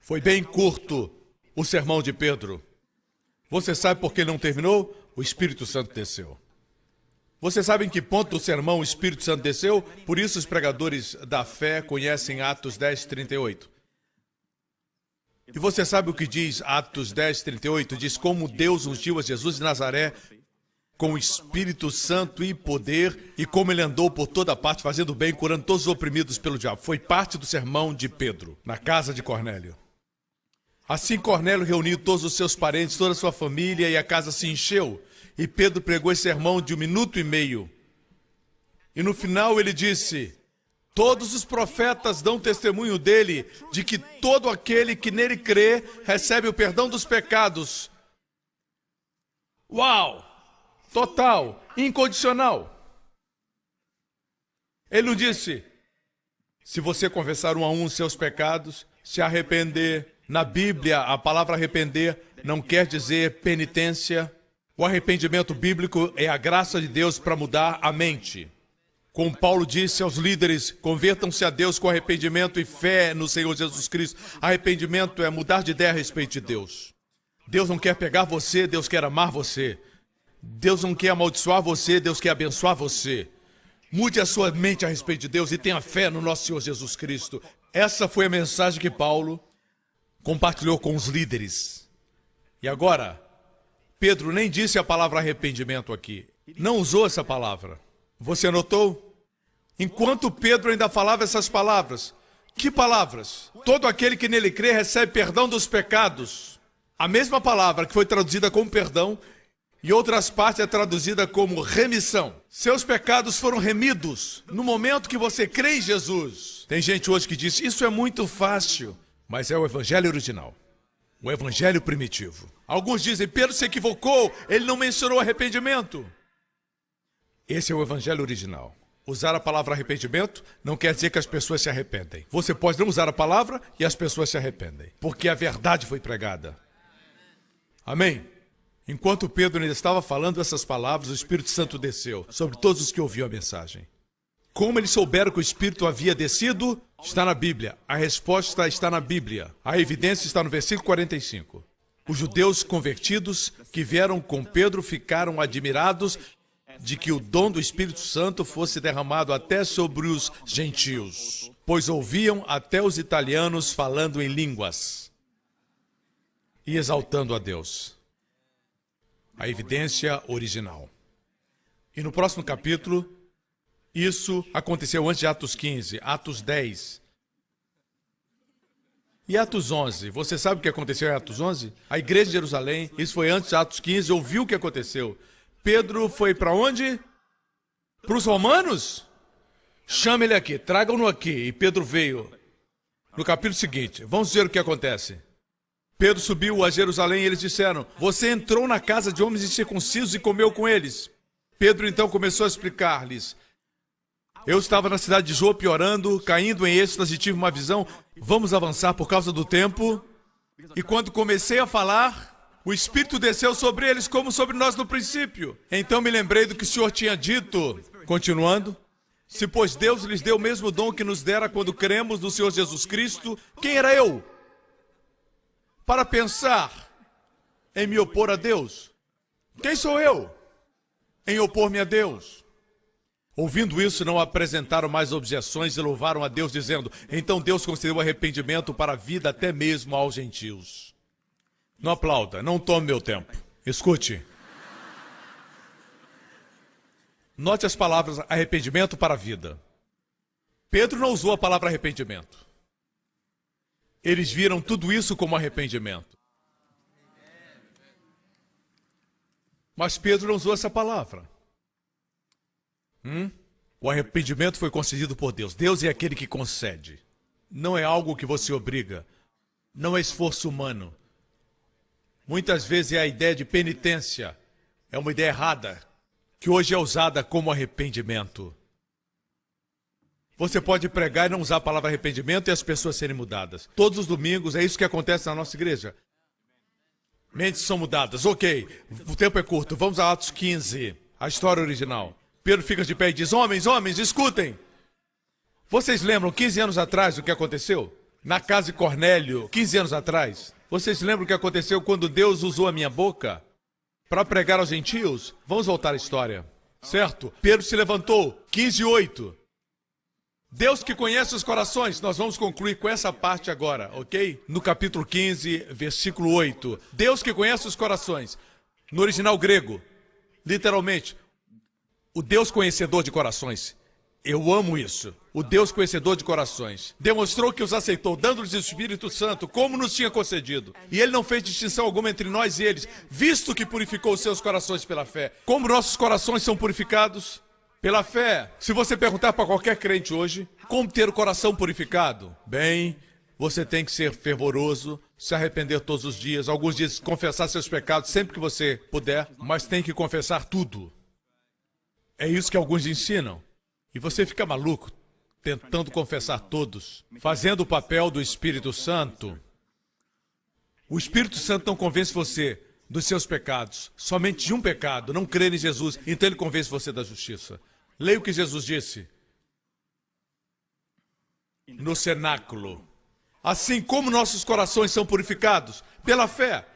Speaker 2: Foi bem curto o sermão de Pedro. Você sabe por que não terminou? O Espírito Santo desceu. Você sabe em que ponto do sermão o Espírito Santo desceu? Por isso os pregadores da fé conhecem Atos 10:38. E você sabe o que diz Atos 10:38? Diz como Deus ungiu a Jesus de Nazaré com o Espírito Santo e poder, e como ele andou por toda parte fazendo bem, curando todos os oprimidos pelo diabo. Foi parte do sermão de Pedro, na casa de Cornélio. Assim Cornélio reuniu todos os seus parentes, toda a sua família, e a casa se encheu. E Pedro pregou esse sermão de 1 minuto e meio. E no final ele disse, todos os profetas dão testemunho dele, de que todo aquele que nele crê, recebe o perdão dos pecados. Uau! Total, incondicional. Ele não disse, se você confessar um a um seus pecados, se arrepender. Na Bíblia, a palavra arrepender não quer dizer penitência. O arrependimento bíblico é a graça de Deus para mudar a mente. Como Paulo disse aos líderes, convertam-se a Deus com arrependimento e fé no Senhor Jesus Cristo. Arrependimento é mudar de ideia a respeito de Deus. Deus não quer pegar você, Deus quer amar você. Deus não quer amaldiçoar você, Deus quer abençoar você. Mude a sua mente a respeito de Deus e tenha fé no nosso Senhor Jesus Cristo. Essa foi a mensagem que Paulo compartilhou com os líderes. E agora, Pedro nem disse a palavra arrependimento aqui. Não usou essa palavra. Você notou? Enquanto Pedro ainda falava essas palavras. Que palavras? Todo aquele que nele crê recebe perdão dos pecados. A mesma palavra que foi traduzida como perdão, em outras partes é traduzida como remissão. Seus pecados foram remidos no momento que você crê em Jesus. Tem gente hoje que diz, isso é muito fácil. Mas é o evangelho original. O evangelho primitivo. Alguns dizem, Pedro se equivocou, ele não mencionou arrependimento. Esse é o evangelho original. Usar a palavra arrependimento não quer dizer que as pessoas se arrependem. Você pode não usar a palavra e as pessoas se arrependem. Porque a verdade foi pregada. Amém? Enquanto Pedro ainda estava falando essas palavras, o Espírito Santo desceu sobre todos os que ouviam a mensagem. Como eles souberam que o Espírito havia descido? Está na Bíblia. A resposta está na Bíblia. A evidência está no versículo 45. Os judeus convertidos que vieram com Pedro ficaram admirados de que o dom do Espírito Santo fosse derramado até sobre os gentios, pois ouviam até os italianos falando em línguas e exaltando a Deus. A evidência original. E no próximo capítulo, isso aconteceu antes de Atos 15, Atos 10. E Atos 11, você sabe o que aconteceu em Atos 11? A igreja de Jerusalém, isso foi antes de Atos 15, ouviu o que aconteceu. Pedro foi para onde? Para os romanos? Chama ele aqui, tragam-no aqui. E Pedro veio. No capítulo seguinte, vamos ver o que acontece. Pedro subiu a Jerusalém e eles disseram, você entrou na casa de homens incircuncisos e comeu com eles. Pedro então começou a explicar-lhes, eu estava na cidade de Jope orando, caindo em êxtase, tive uma visão, vamos avançar por causa do tempo. E quando comecei a falar, o Espírito desceu sobre eles como sobre nós no princípio. Então me lembrei do que o Senhor tinha dito. Continuando, se pois Deus lhes deu o mesmo dom que nos dera quando cremos no Senhor Jesus Cristo, quem era eu para pensar em me opor a Deus? Quem sou eu? em opor-me a Deus. Ouvindo isso, não apresentaram mais objeções e louvaram a Deus, dizendo: então Deus concedeu arrependimento para a vida até mesmo aos gentios. Não aplauda, não tome meu tempo. Escute. Note as palavras arrependimento para a vida. Pedro não usou a palavra arrependimento. Eles viram tudo isso como arrependimento. Mas Pedro não usou essa palavra. O arrependimento foi concedido por Deus. Deus é aquele que concede. Não é algo que você obriga. Não é esforço humano. Muitas vezes é a ideia de penitência. É uma ideia errada, que hoje é usada como arrependimento. Você pode pregar e não usar a palavra arrependimento e as pessoas serem mudadas. Todos os domingos é isso que acontece na nossa igreja. Mentes são mudadas. Ok, o tempo é curto. Vamos a Atos 15, a história original. Pedro fica de pé e diz: homens, escutem. Vocês lembram 15 anos atrás o que aconteceu? Na casa de Cornélio, 15 anos atrás. Vocês lembram o que aconteceu quando Deus usou a minha boca para pregar aos gentios? Vamos voltar à história, certo? Pedro se levantou, 15:8. Deus que conhece os corações. Nós vamos concluir com essa parte agora, ok? No capítulo 15, versículo 8. Deus que conhece os corações. No original grego, literalmente, o Deus conhecedor de corações. Eu amo isso. O Deus conhecedor de corações demonstrou que os aceitou, dando-lhes o Espírito Santo, como nos tinha concedido. E ele não fez distinção alguma entre nós e eles, visto que purificou os seus corações pela fé. Como nossos corações são purificados? Pela fé. Se você perguntar para qualquer crente hoje, como ter o coração purificado? Bem, você tem que ser fervoroso, se arrepender todos os dias. Alguns dizem confessar seus pecados sempre que você puder, mas tem que confessar tudo. É isso que alguns ensinam. E você fica maluco, tentando confessar todos, fazendo o papel do Espírito Santo. O Espírito Santo não convence você dos seus pecados, somente de um pecado, não crer em Jesus, então ele convence você da justiça. Leia o que Jesus disse no cenáculo. Assim como nossos corações são purificados pela fé.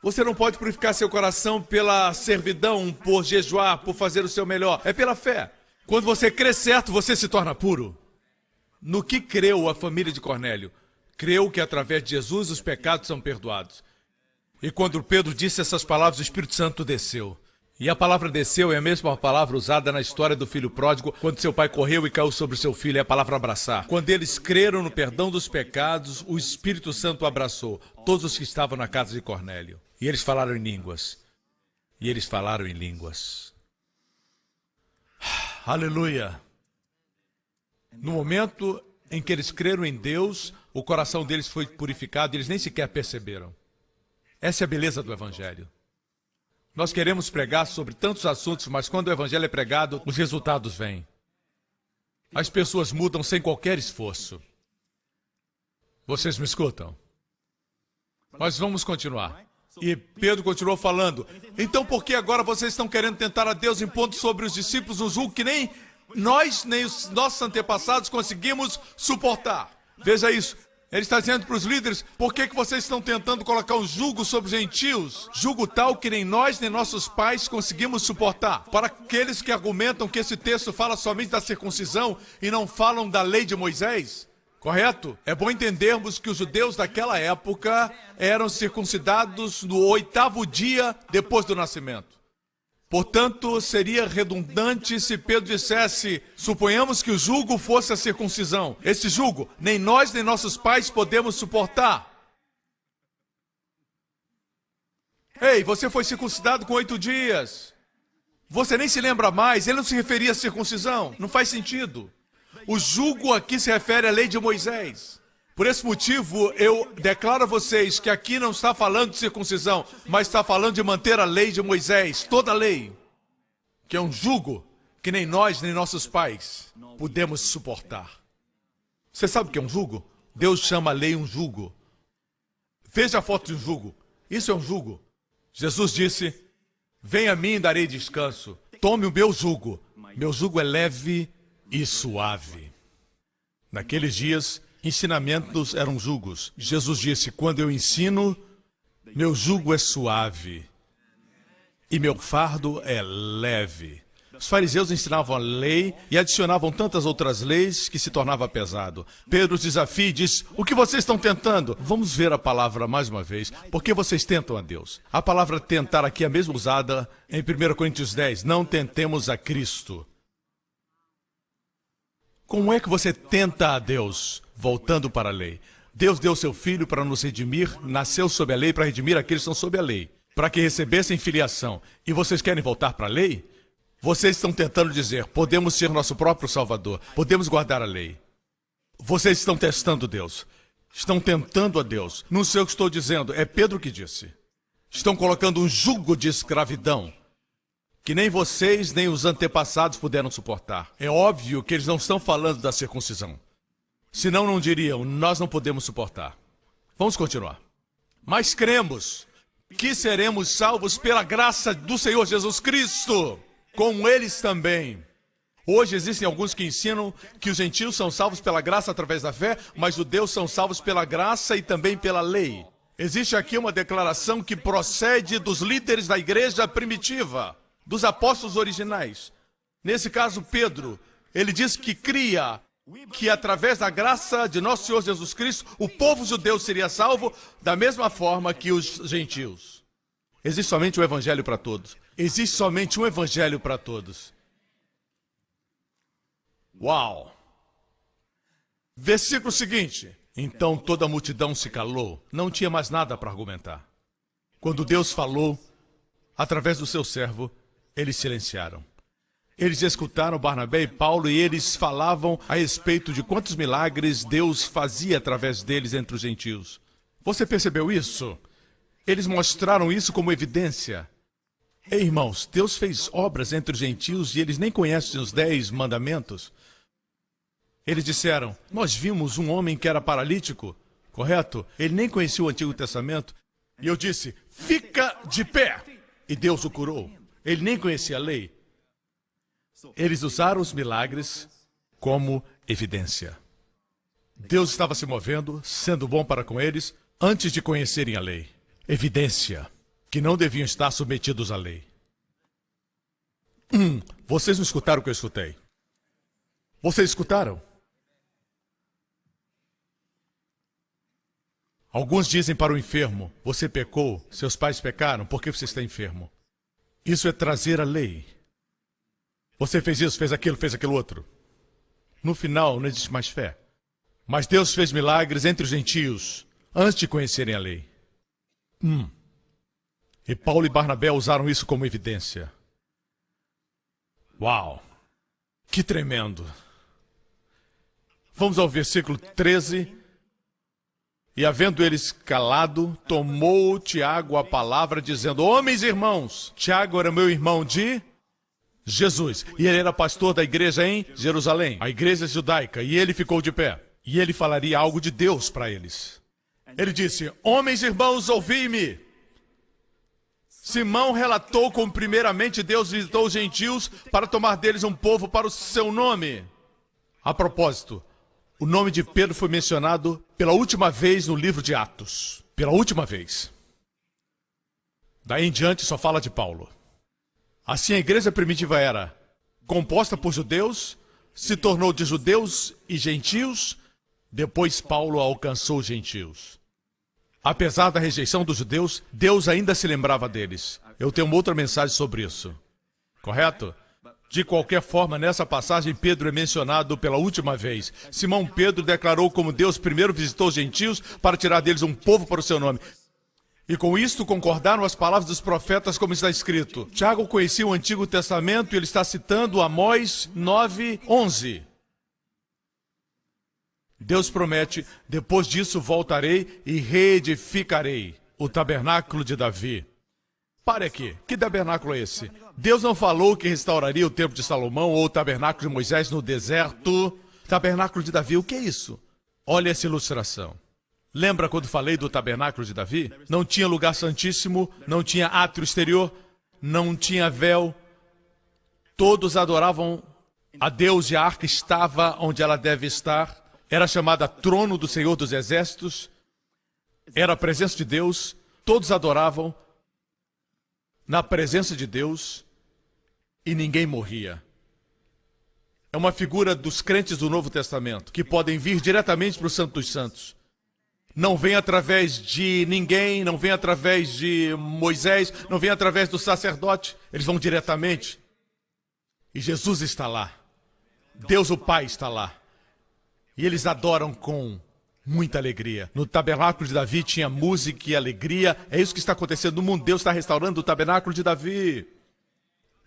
Speaker 2: Você não pode purificar seu coração pela servidão, por jejuar, por fazer o seu melhor. É pela fé. Quando você crê certo, você se torna puro. No que creu a família de Cornélio? Creu que através de Jesus os pecados são perdoados. E quando Pedro disse essas palavras, o Espírito Santo desceu. E a palavra desceu é a mesma palavra usada na história do filho pródigo, quando seu pai correu e caiu sobre o seu filho, é a palavra abraçar. Quando eles creram no perdão dos pecados, o Espírito Santo abraçou todos os que estavam na casa de Cornélio. E eles falaram em línguas. E eles falaram em línguas. Aleluia! No momento em que eles creram em Deus, o coração deles foi purificado e eles nem sequer perceberam. Essa é a beleza do Evangelho. Nós queremos pregar sobre tantos assuntos, mas quando o Evangelho é pregado, os resultados vêm. As pessoas mudam sem qualquer esforço. Vocês me escutam? Mas vamos continuar. E Pedro continuou falando: então por que agora vocês estão querendo tentar a Deus impondo sobre os discípulos um julgo que nem nós, nem os nossos antepassados conseguimos suportar? Veja isso. Ele está dizendo para os líderes: por que vocês estão tentando colocar um jugo sobre os gentios? Jugo tal que nem nós, nem nossos pais conseguimos suportar. Para aqueles que argumentam que esse texto fala somente da circuncisão e não falam da lei de Moisés, correto? É bom entendermos que os judeus daquela época eram circuncidados no 8º dia depois do nascimento. Portanto, seria redundante se Pedro dissesse: suponhamos que o jugo fosse a circuncisão. Esse jugo, nem nós nem nossos pais podemos suportar. Ei, você foi circuncidado com 8 dias. Você nem se lembra mais, ele não se referia à circuncisão. Não faz sentido. O jugo aqui se refere à lei de Moisés. Por esse motivo, eu declaro a vocês que aqui não está falando de circuncisão, mas está falando de manter a lei de Moisés, toda a lei, que é um jugo que nem nós, nem nossos pais podemos suportar. Você sabe o que é um jugo? Deus chama a lei um jugo. Veja a foto de um jugo. Isso é um jugo. Jesus disse: venha a mim e darei descanso. Tome o meu jugo. Meu jugo é leve e suave. Naqueles dias, ensinamentos eram jugos. Jesus disse: quando eu ensino, meu jugo é suave. e meu fardo é leve. Os fariseus ensinavam a lei e adicionavam tantas outras leis que se tornava pesado. Pedro os desafia e diz: o que vocês estão tentando? Vamos ver a palavra mais uma vez. Por que vocês tentam a Deus? A palavra tentar aqui é a mesma usada em 1 Coríntios 10. Não tentemos a Cristo. Como é que você tenta a Deus? Voltando para a lei. Deus deu seu Filho para nos redimir, nasceu sob a lei para redimir aqueles que estão sob a lei, para que recebessem filiação. E vocês querem voltar para a lei? Vocês estão tentando dizer: podemos ser nosso próprio Salvador, podemos guardar a lei. Vocês estão testando Deus, estão tentando a Deus. Não sei o que estou dizendo, é Pedro que disse. Estão colocando um jugo de escravidão que nem vocês nem os antepassados puderam suportar. É óbvio que eles não estão falando da circuncisão. Senão não diriam: nós não podemos suportar. Vamos continuar. Mas cremos que seremos salvos pela graça do Senhor Jesus Cristo, como eles também. Hoje existem alguns que ensinam que os gentios são salvos pela graça através da fé, mas os judeus são salvos pela graça e também pela lei. Existe aqui uma declaração que procede dos líderes da igreja primitiva, dos apóstolos originais. Nesse caso, Pedro, ele diz que cria que através da graça de nosso Senhor Jesus Cristo, o povo judeu seria salvo da mesma forma que os gentios. Existe somente um evangelho para todos. Existe somente um evangelho para todos. Uau! Versículo seguinte. Então toda a multidão se calou. Não tinha mais nada para argumentar. Quando Deus falou, através do seu servo, eles silenciaram. Eles escutaram Barnabé e Paulo e eles falavam a respeito de quantos milagres Deus fazia através deles entre os gentios. Você percebeu isso? Eles mostraram isso como evidência. Ei, irmãos, Deus fez obras entre os gentios e eles nem conhecem os 10 mandamentos. Eles disseram: nós vimos um homem que era paralítico, correto? Ele nem conhecia o Antigo Testamento. E eu disse: fica de pé! E Deus o curou. Ele nem conhecia a lei. Eles usaram os milagres como evidência. Deus estava se movendo, sendo bom para com eles, antes de conhecerem a lei. Evidência que não deviam estar submetidos à lei. Vocês não escutaram o que eu escutei? Vocês escutaram? Alguns dizem para o enfermo: você pecou, seus pais pecaram, por que você está enfermo? Isso é trazer a lei. Você fez isso, fez aquilo outro. No final, não existe mais fé. Mas Deus fez milagres entre os gentios, antes de conhecerem a lei. E Paulo e Barnabé usaram isso como evidência. Uau! Que tremendo! Vamos ao versículo 13. E havendo eles calado, tomou Tiago a palavra, dizendo: homens e irmãos, Tiago era meu irmão de Jesus, e ele era pastor da igreja em Jerusalém, a igreja judaica, e ele ficou de pé. E ele falaria algo de Deus para eles. Ele disse: homens e irmãos, ouvi-me. Simão relatou como primeiramente Deus visitou os gentios para tomar deles um povo para o seu nome. A propósito, o nome de Pedro foi mencionado pela última vez no livro de Atos. Pela última vez. Daí em diante só fala de Paulo. Assim a igreja primitiva era composta por judeus, se tornou de judeus e gentios, depois Paulo alcançou os gentios. Apesar da rejeição dos judeus, Deus ainda se lembrava deles. Eu tenho uma outra mensagem sobre isso. Correto? De qualquer forma, nessa passagem, Pedro é mencionado pela última vez. Simão Pedro declarou como Deus primeiro visitou os gentios para tirar deles um povo para o seu nome. E com isto concordaram as palavras dos profetas, como está escrito. Tiago conhecia o Antigo Testamento e ele está citando Amós 9:11. Deus promete: depois disso voltarei e reedificarei o tabernáculo de Davi. Pare aqui, que tabernáculo é esse? Deus não falou que restauraria o templo de Salomão ou o tabernáculo de Moisés no deserto. Tabernáculo de Davi, o que é isso? Olha essa ilustração. Lembra quando falei do tabernáculo de Davi? Não tinha lugar santíssimo, não tinha átrio exterior, não tinha véu. Todos adoravam a Deus e a arca estava onde ela deve estar. Era chamada trono do Senhor dos Exércitos. Era a presença de Deus, todos adoravam. na presença de Deus e ninguém morria. É uma figura dos crentes do Novo Testamento, que podem vir diretamente para o Santo dos Santos. Não vem através de ninguém, não vem através de Moisés, não vem através do sacerdote. Eles vão diretamente. E Jesus está lá. Deus o Pai está lá. E eles adoram com muita alegria. No tabernáculo de Davi tinha música e alegria. É isso que está acontecendo no mundo. Deus está restaurando o tabernáculo de Davi.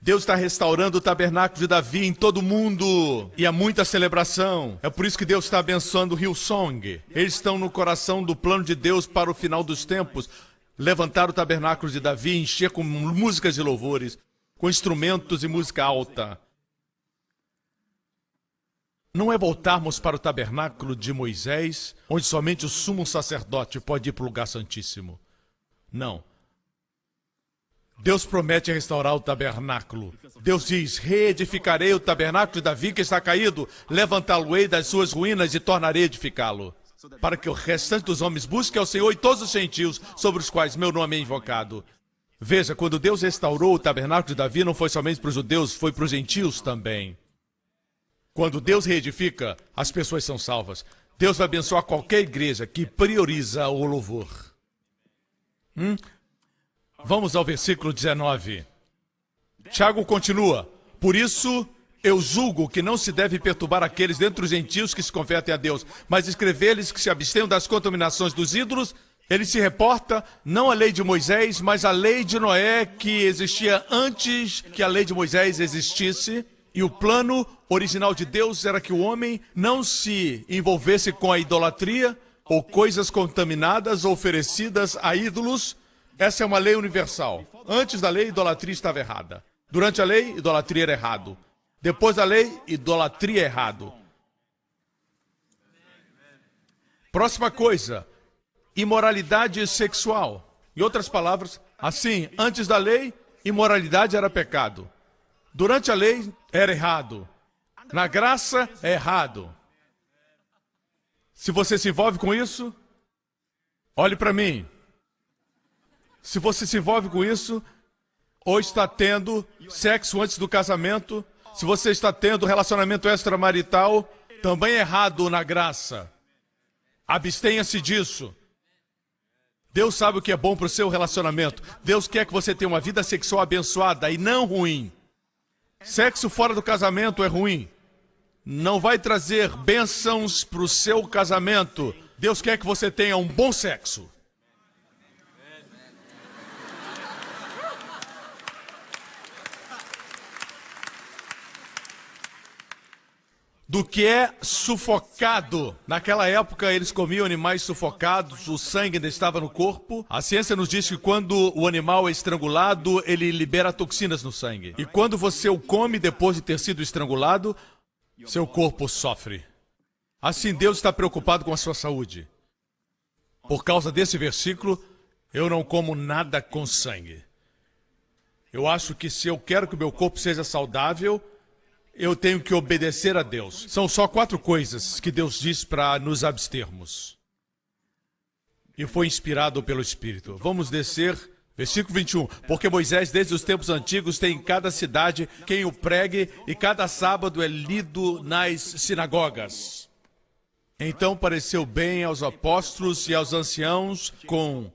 Speaker 2: Deus está restaurando o tabernáculo de Davi em todo o mundo. E há muita celebração. É por isso que Deus está abençoando o Hillsong. Eles estão no coração do plano de Deus para o final dos tempos. Levantar o tabernáculo de Davi, encher com músicas e louvores, com instrumentos e música alta. Não é voltarmos para o tabernáculo de Moisés, onde somente o sumo sacerdote pode ir para o lugar santíssimo. Não. Deus promete restaurar o tabernáculo. Deus diz, reedificarei o tabernáculo de Davi que está caído, levantá-lo-ei das suas ruínas e tornarei a edificá-lo, para que o restante dos homens busque ao Senhor e todos os gentios sobre os quais meu nome é invocado. Veja, quando Deus restaurou o tabernáculo de Davi, não foi somente para os judeus, foi para os gentios também. Quando Deus reedifica, as pessoas são salvas. Deus vai abençoar qualquer igreja que prioriza o louvor. Vamos ao versículo 19. Tiago continua. Por isso, eu julgo que não se deve perturbar aqueles dentre os gentios que se convertem a Deus, mas escrever-lhes que se abstenham das contaminações dos ídolos. Ele se reporta não à lei de Moisés, mas à lei de Noé, que existia antes que a lei de Moisés existisse. E o plano original de Deus era que o homem não se envolvesse com a idolatria ou coisas contaminadas ou oferecidas a ídolos. Essa é uma lei universal. Antes da lei, idolatria estava errada. Durante a lei, idolatria era errado. Depois da lei, idolatria é errado. Próxima coisa, imoralidade sexual. Em outras palavras, assim, antes da lei, imoralidade era pecado. Durante a lei, era errado. Na graça, é errado. Se você se envolve com isso, olhe para mim. Se você se envolve com isso, ou está tendo sexo antes do casamento, se você está tendo relacionamento extramarital, também é errado na graça. Abstenha-se disso. Deus sabe o que é bom para o seu relacionamento. Deus quer que você tenha uma vida sexual abençoada e não ruim. Sexo fora do casamento é ruim. Não vai trazer bênçãos para o seu casamento. Deus quer que você tenha um bom sexo. Do que é sufocado. Naquela época, eles comiam animais sufocados, o sangue ainda estava no corpo. A ciência nos diz que quando o animal é estrangulado, ele libera toxinas no sangue. E quando você o come depois de ter sido estrangulado, seu corpo sofre. Assim, Deus está preocupado com a sua saúde. Por causa desse versículo, eu não como nada com sangue. Eu acho que se eu quero que o meu corpo seja saudável, eu tenho que obedecer a Deus. São só 4 coisas que Deus diz para nos abstermos. E foi inspirado pelo Espírito. Vamos descer, versículo 21. Porque Moisés, desde os tempos antigos, tem em cada cidade quem o pregue, e cada sábado é lido nas sinagogas. Então pareceu bem aos apóstolos e aos anciãos, com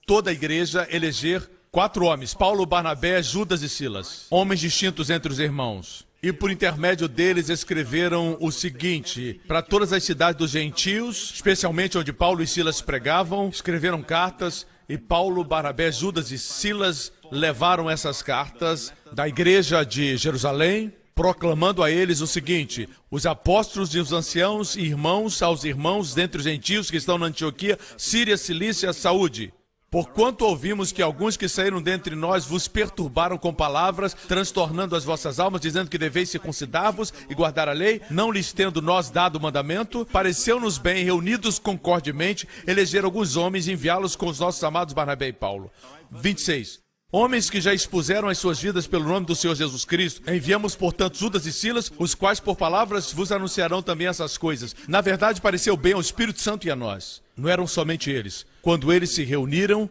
Speaker 2: toda a igreja, eleger 4 homens, Paulo, Barnabé, Judas e Silas, homens distintos entre os irmãos. E por intermédio deles escreveram o seguinte, para todas as cidades dos gentios, especialmente onde Paulo e Silas pregavam, escreveram cartas, e Paulo, Barnabé, Judas e Silas levaram essas cartas da igreja de Jerusalém, proclamando a eles o seguinte: os apóstolos e os anciãos e irmãos aos irmãos dentre os gentios que estão na Antioquia, Síria, Cilícia, saúde. Porquanto ouvimos que alguns que saíram dentre nós vos perturbaram com palavras, transtornando as vossas almas, dizendo que deveis circuncidar-vos e guardar a lei, não lhes tendo nós dado o mandamento, pareceu-nos bem, reunidos concordemente, eleger alguns homens e enviá-los com os nossos amados Barnabé e Paulo. 26. Homens que já expuseram as suas vidas pelo nome do Senhor Jesus Cristo, enviamos, portanto, Judas e Silas, os quais por palavras vos anunciarão também essas coisas. Na verdade, pareceu bem ao Espírito Santo e a nós. Não eram somente eles. Quando eles se reuniram,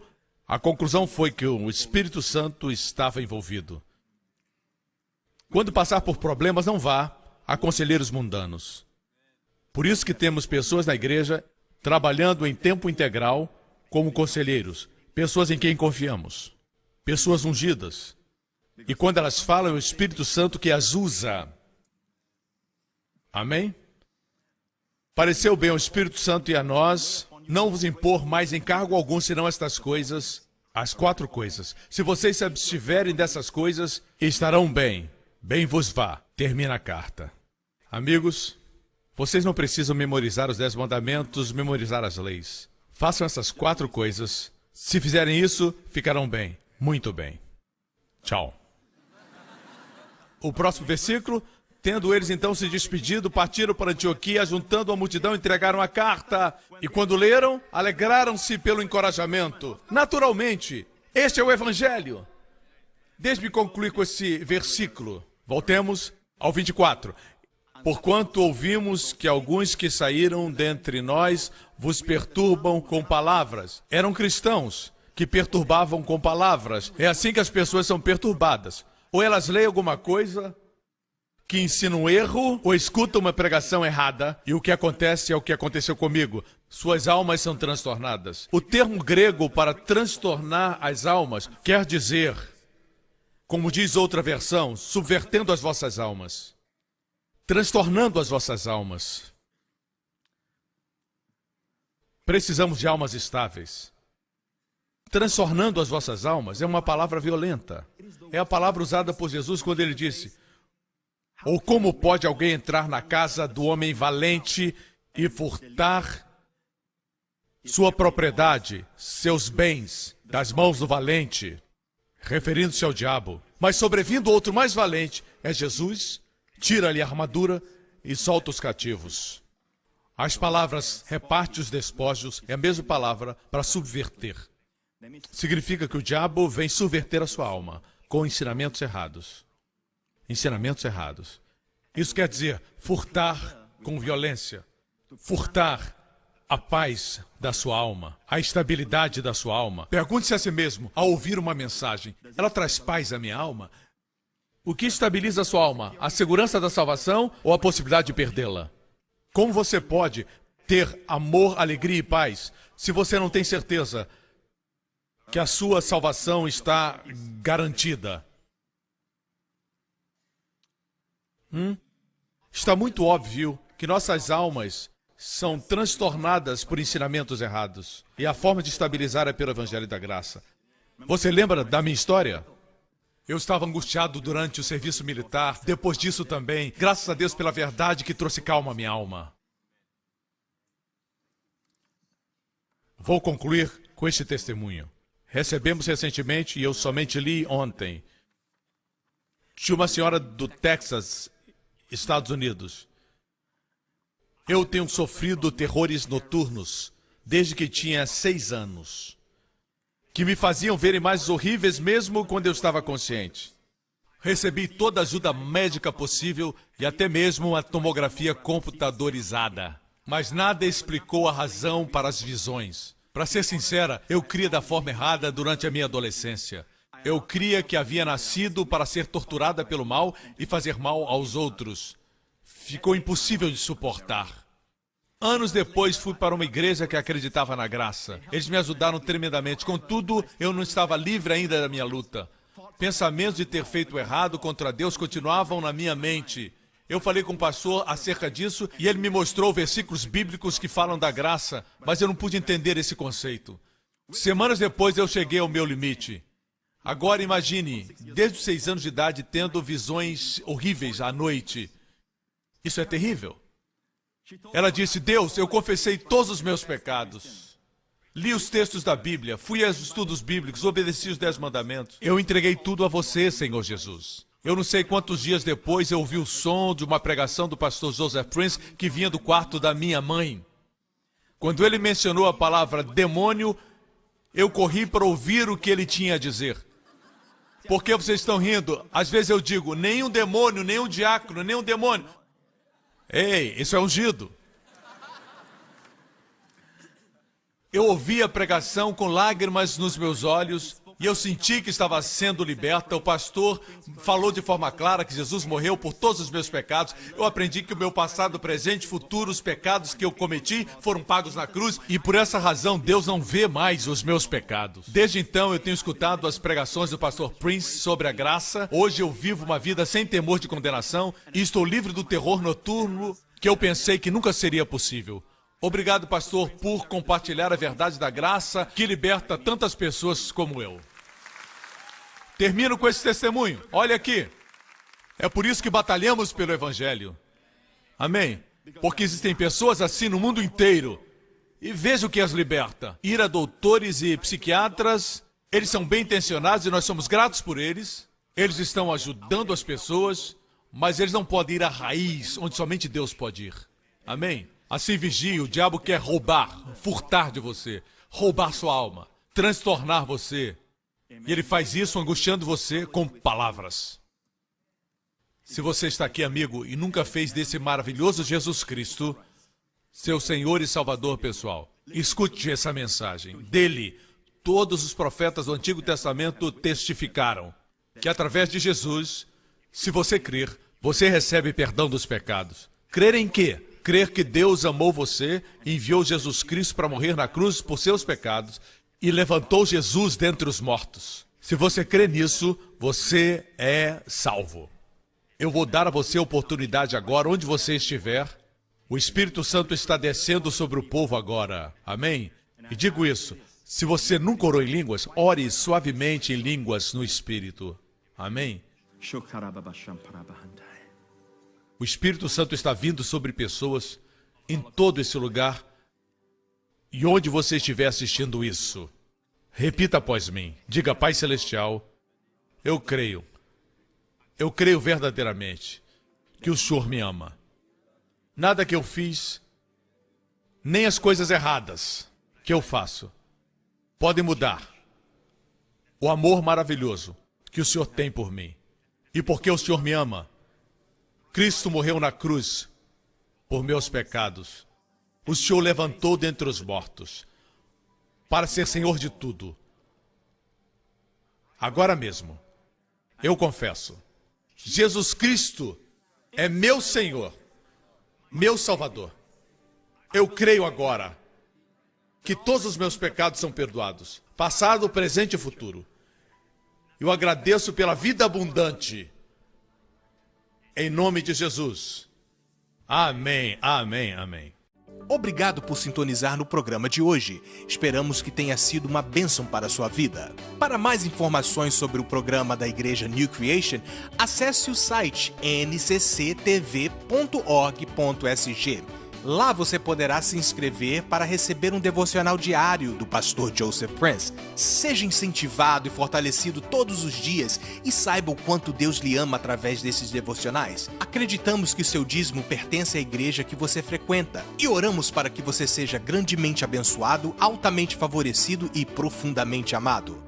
Speaker 2: A conclusão foi que o Espírito Santo estava envolvido. Quando passar por problemas, não vá a conselheiros mundanos. Por isso que temos pessoas na igreja trabalhando em tempo integral como conselheiros, pessoas em quem confiamos, pessoas ungidas. E quando elas falam, é o Espírito Santo que as usa. Amém? Pareceu bem ao Espírito Santo e a nós não vos impor mais encargo algum, senão estas coisas, as 4 coisas. Se vocês se abstiverem dessas coisas, estarão bem. Bem vos vá. Termina a carta. Amigos, vocês não precisam memorizar os 10 mandamentos, memorizar as leis. Façam essas 4 coisas. Se fizerem isso, ficarão bem. Muito bem. Tchau. O próximo versículo. Tendo eles então se despedido, partiram para Antioquia, juntando a multidão, entregaram a carta. E quando leram, alegraram-se pelo encorajamento. Naturalmente, este é o Evangelho. Deixe-me concluir com esse versículo. Voltemos ao 24. Porquanto ouvimos que alguns que saíram dentre nós vos perturbam com palavras. Eram cristãos que perturbavam com palavras. É assim que as pessoas são perturbadas. Ou elas leem alguma coisa que ensina um erro, ou escutam uma pregação errada, e o que acontece é o que aconteceu comigo. Suas almas são transtornadas. O termo grego para transtornar as almas quer dizer, como diz outra versão, subvertendo as vossas almas. Transtornando as vossas almas. Precisamos de almas estáveis. Transtornando as vossas almas é uma palavra violenta. É a palavra usada por Jesus quando ele disse: ou como pode alguém entrar na casa do homem valente e furtar sua propriedade, seus bens, das mãos do valente? Referindo-se ao diabo. Mas sobrevindo outro mais valente, é Jesus, tira-lhe a armadura e solta os cativos. As palavras reparte os despojos é a mesma palavra para subverter. Significa que o diabo vem subverter a sua alma com ensinamentos errados. Ensinamentos errados. Isso quer dizer furtar com violência. Furtar a paz da sua alma, a estabilidade da sua alma. Pergunte-se a si mesmo, ao ouvir uma mensagem, ela traz paz à minha alma? O que estabiliza a sua alma? A segurança da salvação ou a possibilidade de perdê-la? Como você pode ter amor, alegria e paz se você não tem certeza que a sua salvação está garantida? Está muito óbvio que nossas almas são transtornadas por ensinamentos errados. E a forma de estabilizar é pelo Evangelho da Graça. Você lembra da minha história? Eu estava angustiado durante o serviço militar, depois disso também. Graças a Deus pela verdade que trouxe calma à minha alma. Vou concluir com este testemunho. Recebemos recentemente, e eu somente li ontem, de uma senhora do Texas, Estados Unidos. Eu tenho sofrido terrores noturnos desde que tinha 6 anos, que me faziam ver imagens horríveis mesmo quando eu estava consciente. Recebi toda a ajuda médica possível e até mesmo uma tomografia computadorizada. Mas nada explicou a razão para as visões. Para ser sincera, eu cria da forma errada durante a minha adolescência. Eu cria que havia nascido para ser torturada pelo mal e fazer mal aos outros. Ficou impossível de suportar. Anos depois, fui para uma igreja que acreditava na graça. Eles me ajudaram tremendamente. Contudo, eu não estava livre ainda da minha luta. Pensamentos de ter feito errado contra Deus continuavam na minha mente. Eu falei com o pastor acerca disso e ele me mostrou versículos bíblicos que falam da graça, mas eu não pude entender esse conceito. Semanas depois, eu cheguei ao meu limite. Agora imagine, desde os 6 anos de idade, tendo visões horríveis à noite. Isso é terrível. Ela disse: Deus, eu confessei todos os meus pecados. Li os textos da Bíblia, fui aos estudos bíblicos, obedeci os 10 mandamentos. Eu entreguei tudo a você, Senhor Jesus. Eu não sei quantos dias depois eu ouvi o som de uma pregação do pastor Joseph Prince que vinha do quarto da minha mãe. Quando ele mencionou a palavra demônio, eu corri para ouvir o que ele tinha a dizer. Por que vocês estão rindo? Às vezes eu digo, nenhum demônio, nenhum diácono, nenhum demônio. Ei, isso é ungido. Eu ouvi a pregação com lágrimas nos meus olhos e eu senti que estava sendo liberta. O pastor falou de forma clara que Jesus morreu por todos os meus pecados. Eu aprendi que o meu passado, presente e futuro, os pecados que eu cometi foram pagos na cruz e por essa razão Deus não vê mais os meus pecados. Desde então eu tenho escutado as pregações do pastor Prince sobre a graça. Hoje eu vivo uma vida sem temor de condenação e estou livre do terror noturno que eu pensei que nunca seria possível. Obrigado, pastor, por compartilhar a verdade da graça que liberta tantas pessoas como eu. Termino com esse testemunho. Olha aqui. É por isso que batalhamos pelo Evangelho. Amém? Porque existem pessoas assim no mundo inteiro. E veja o que as liberta. Ir a doutores e psiquiatras, eles são bem intencionados e nós somos gratos por eles. Eles estão ajudando as pessoas, mas eles não podem ir à raiz, onde somente Deus pode ir. Amém? Assim vigie, o diabo quer roubar, furtar de você, roubar sua alma, transtornar você. E ele faz isso angustiando você com palavras. Se você está aqui, amigo, e nunca fez desse maravilhoso Jesus Cristo seu Senhor e Salvador pessoal, escute essa mensagem. Dele, todos os profetas do Antigo Testamento testificaram que através de Jesus, se você crer, você recebe perdão dos pecados. Crer em quê? Crer que Deus amou você, enviou Jesus Cristo para morrer na cruz por seus pecados e levantou Jesus dentre os mortos. Se você crê nisso, você é salvo. Eu vou dar a você a oportunidade agora, onde você estiver. O Espírito Santo está descendo sobre o povo agora. Amém? E digo isso, se você nunca orou em línguas, ore suavemente em línguas no Espírito. Amém? O Espírito Santo está vindo sobre pessoas em todo esse lugar. E onde você estiver assistindo isso, repita após mim. Diga: Pai Celestial, eu creio verdadeiramente que o Senhor me ama. Nada que eu fiz, nem as coisas erradas que eu faço, podem mudar o amor maravilhoso que o Senhor tem por mim. E porque o Senhor me ama, Cristo morreu na cruz por meus pecados. O Senhor levantou dentre os mortos para ser Senhor de tudo. Agora mesmo, eu confesso, Jesus Cristo é meu Senhor, meu Salvador. Eu creio agora que todos os meus pecados são perdoados, passado, presente e futuro. Eu agradeço pela vida abundante. Em nome de Jesus. Amém, amém, amém.
Speaker 1: Obrigado por sintonizar no programa de hoje. Esperamos que tenha sido uma bênção para a sua vida. Para mais informações sobre o programa da Igreja New Creation, acesse o site ncctv.org.sg. Lá você poderá se inscrever para receber um devocional diário do pastor Joseph Prince. Seja incentivado e fortalecido todos os dias e saiba o quanto Deus lhe ama através desses devocionais. Acreditamos que seu dízimo pertence à igreja que você frequenta e oramos para que você seja grandemente abençoado, altamente favorecido e profundamente amado.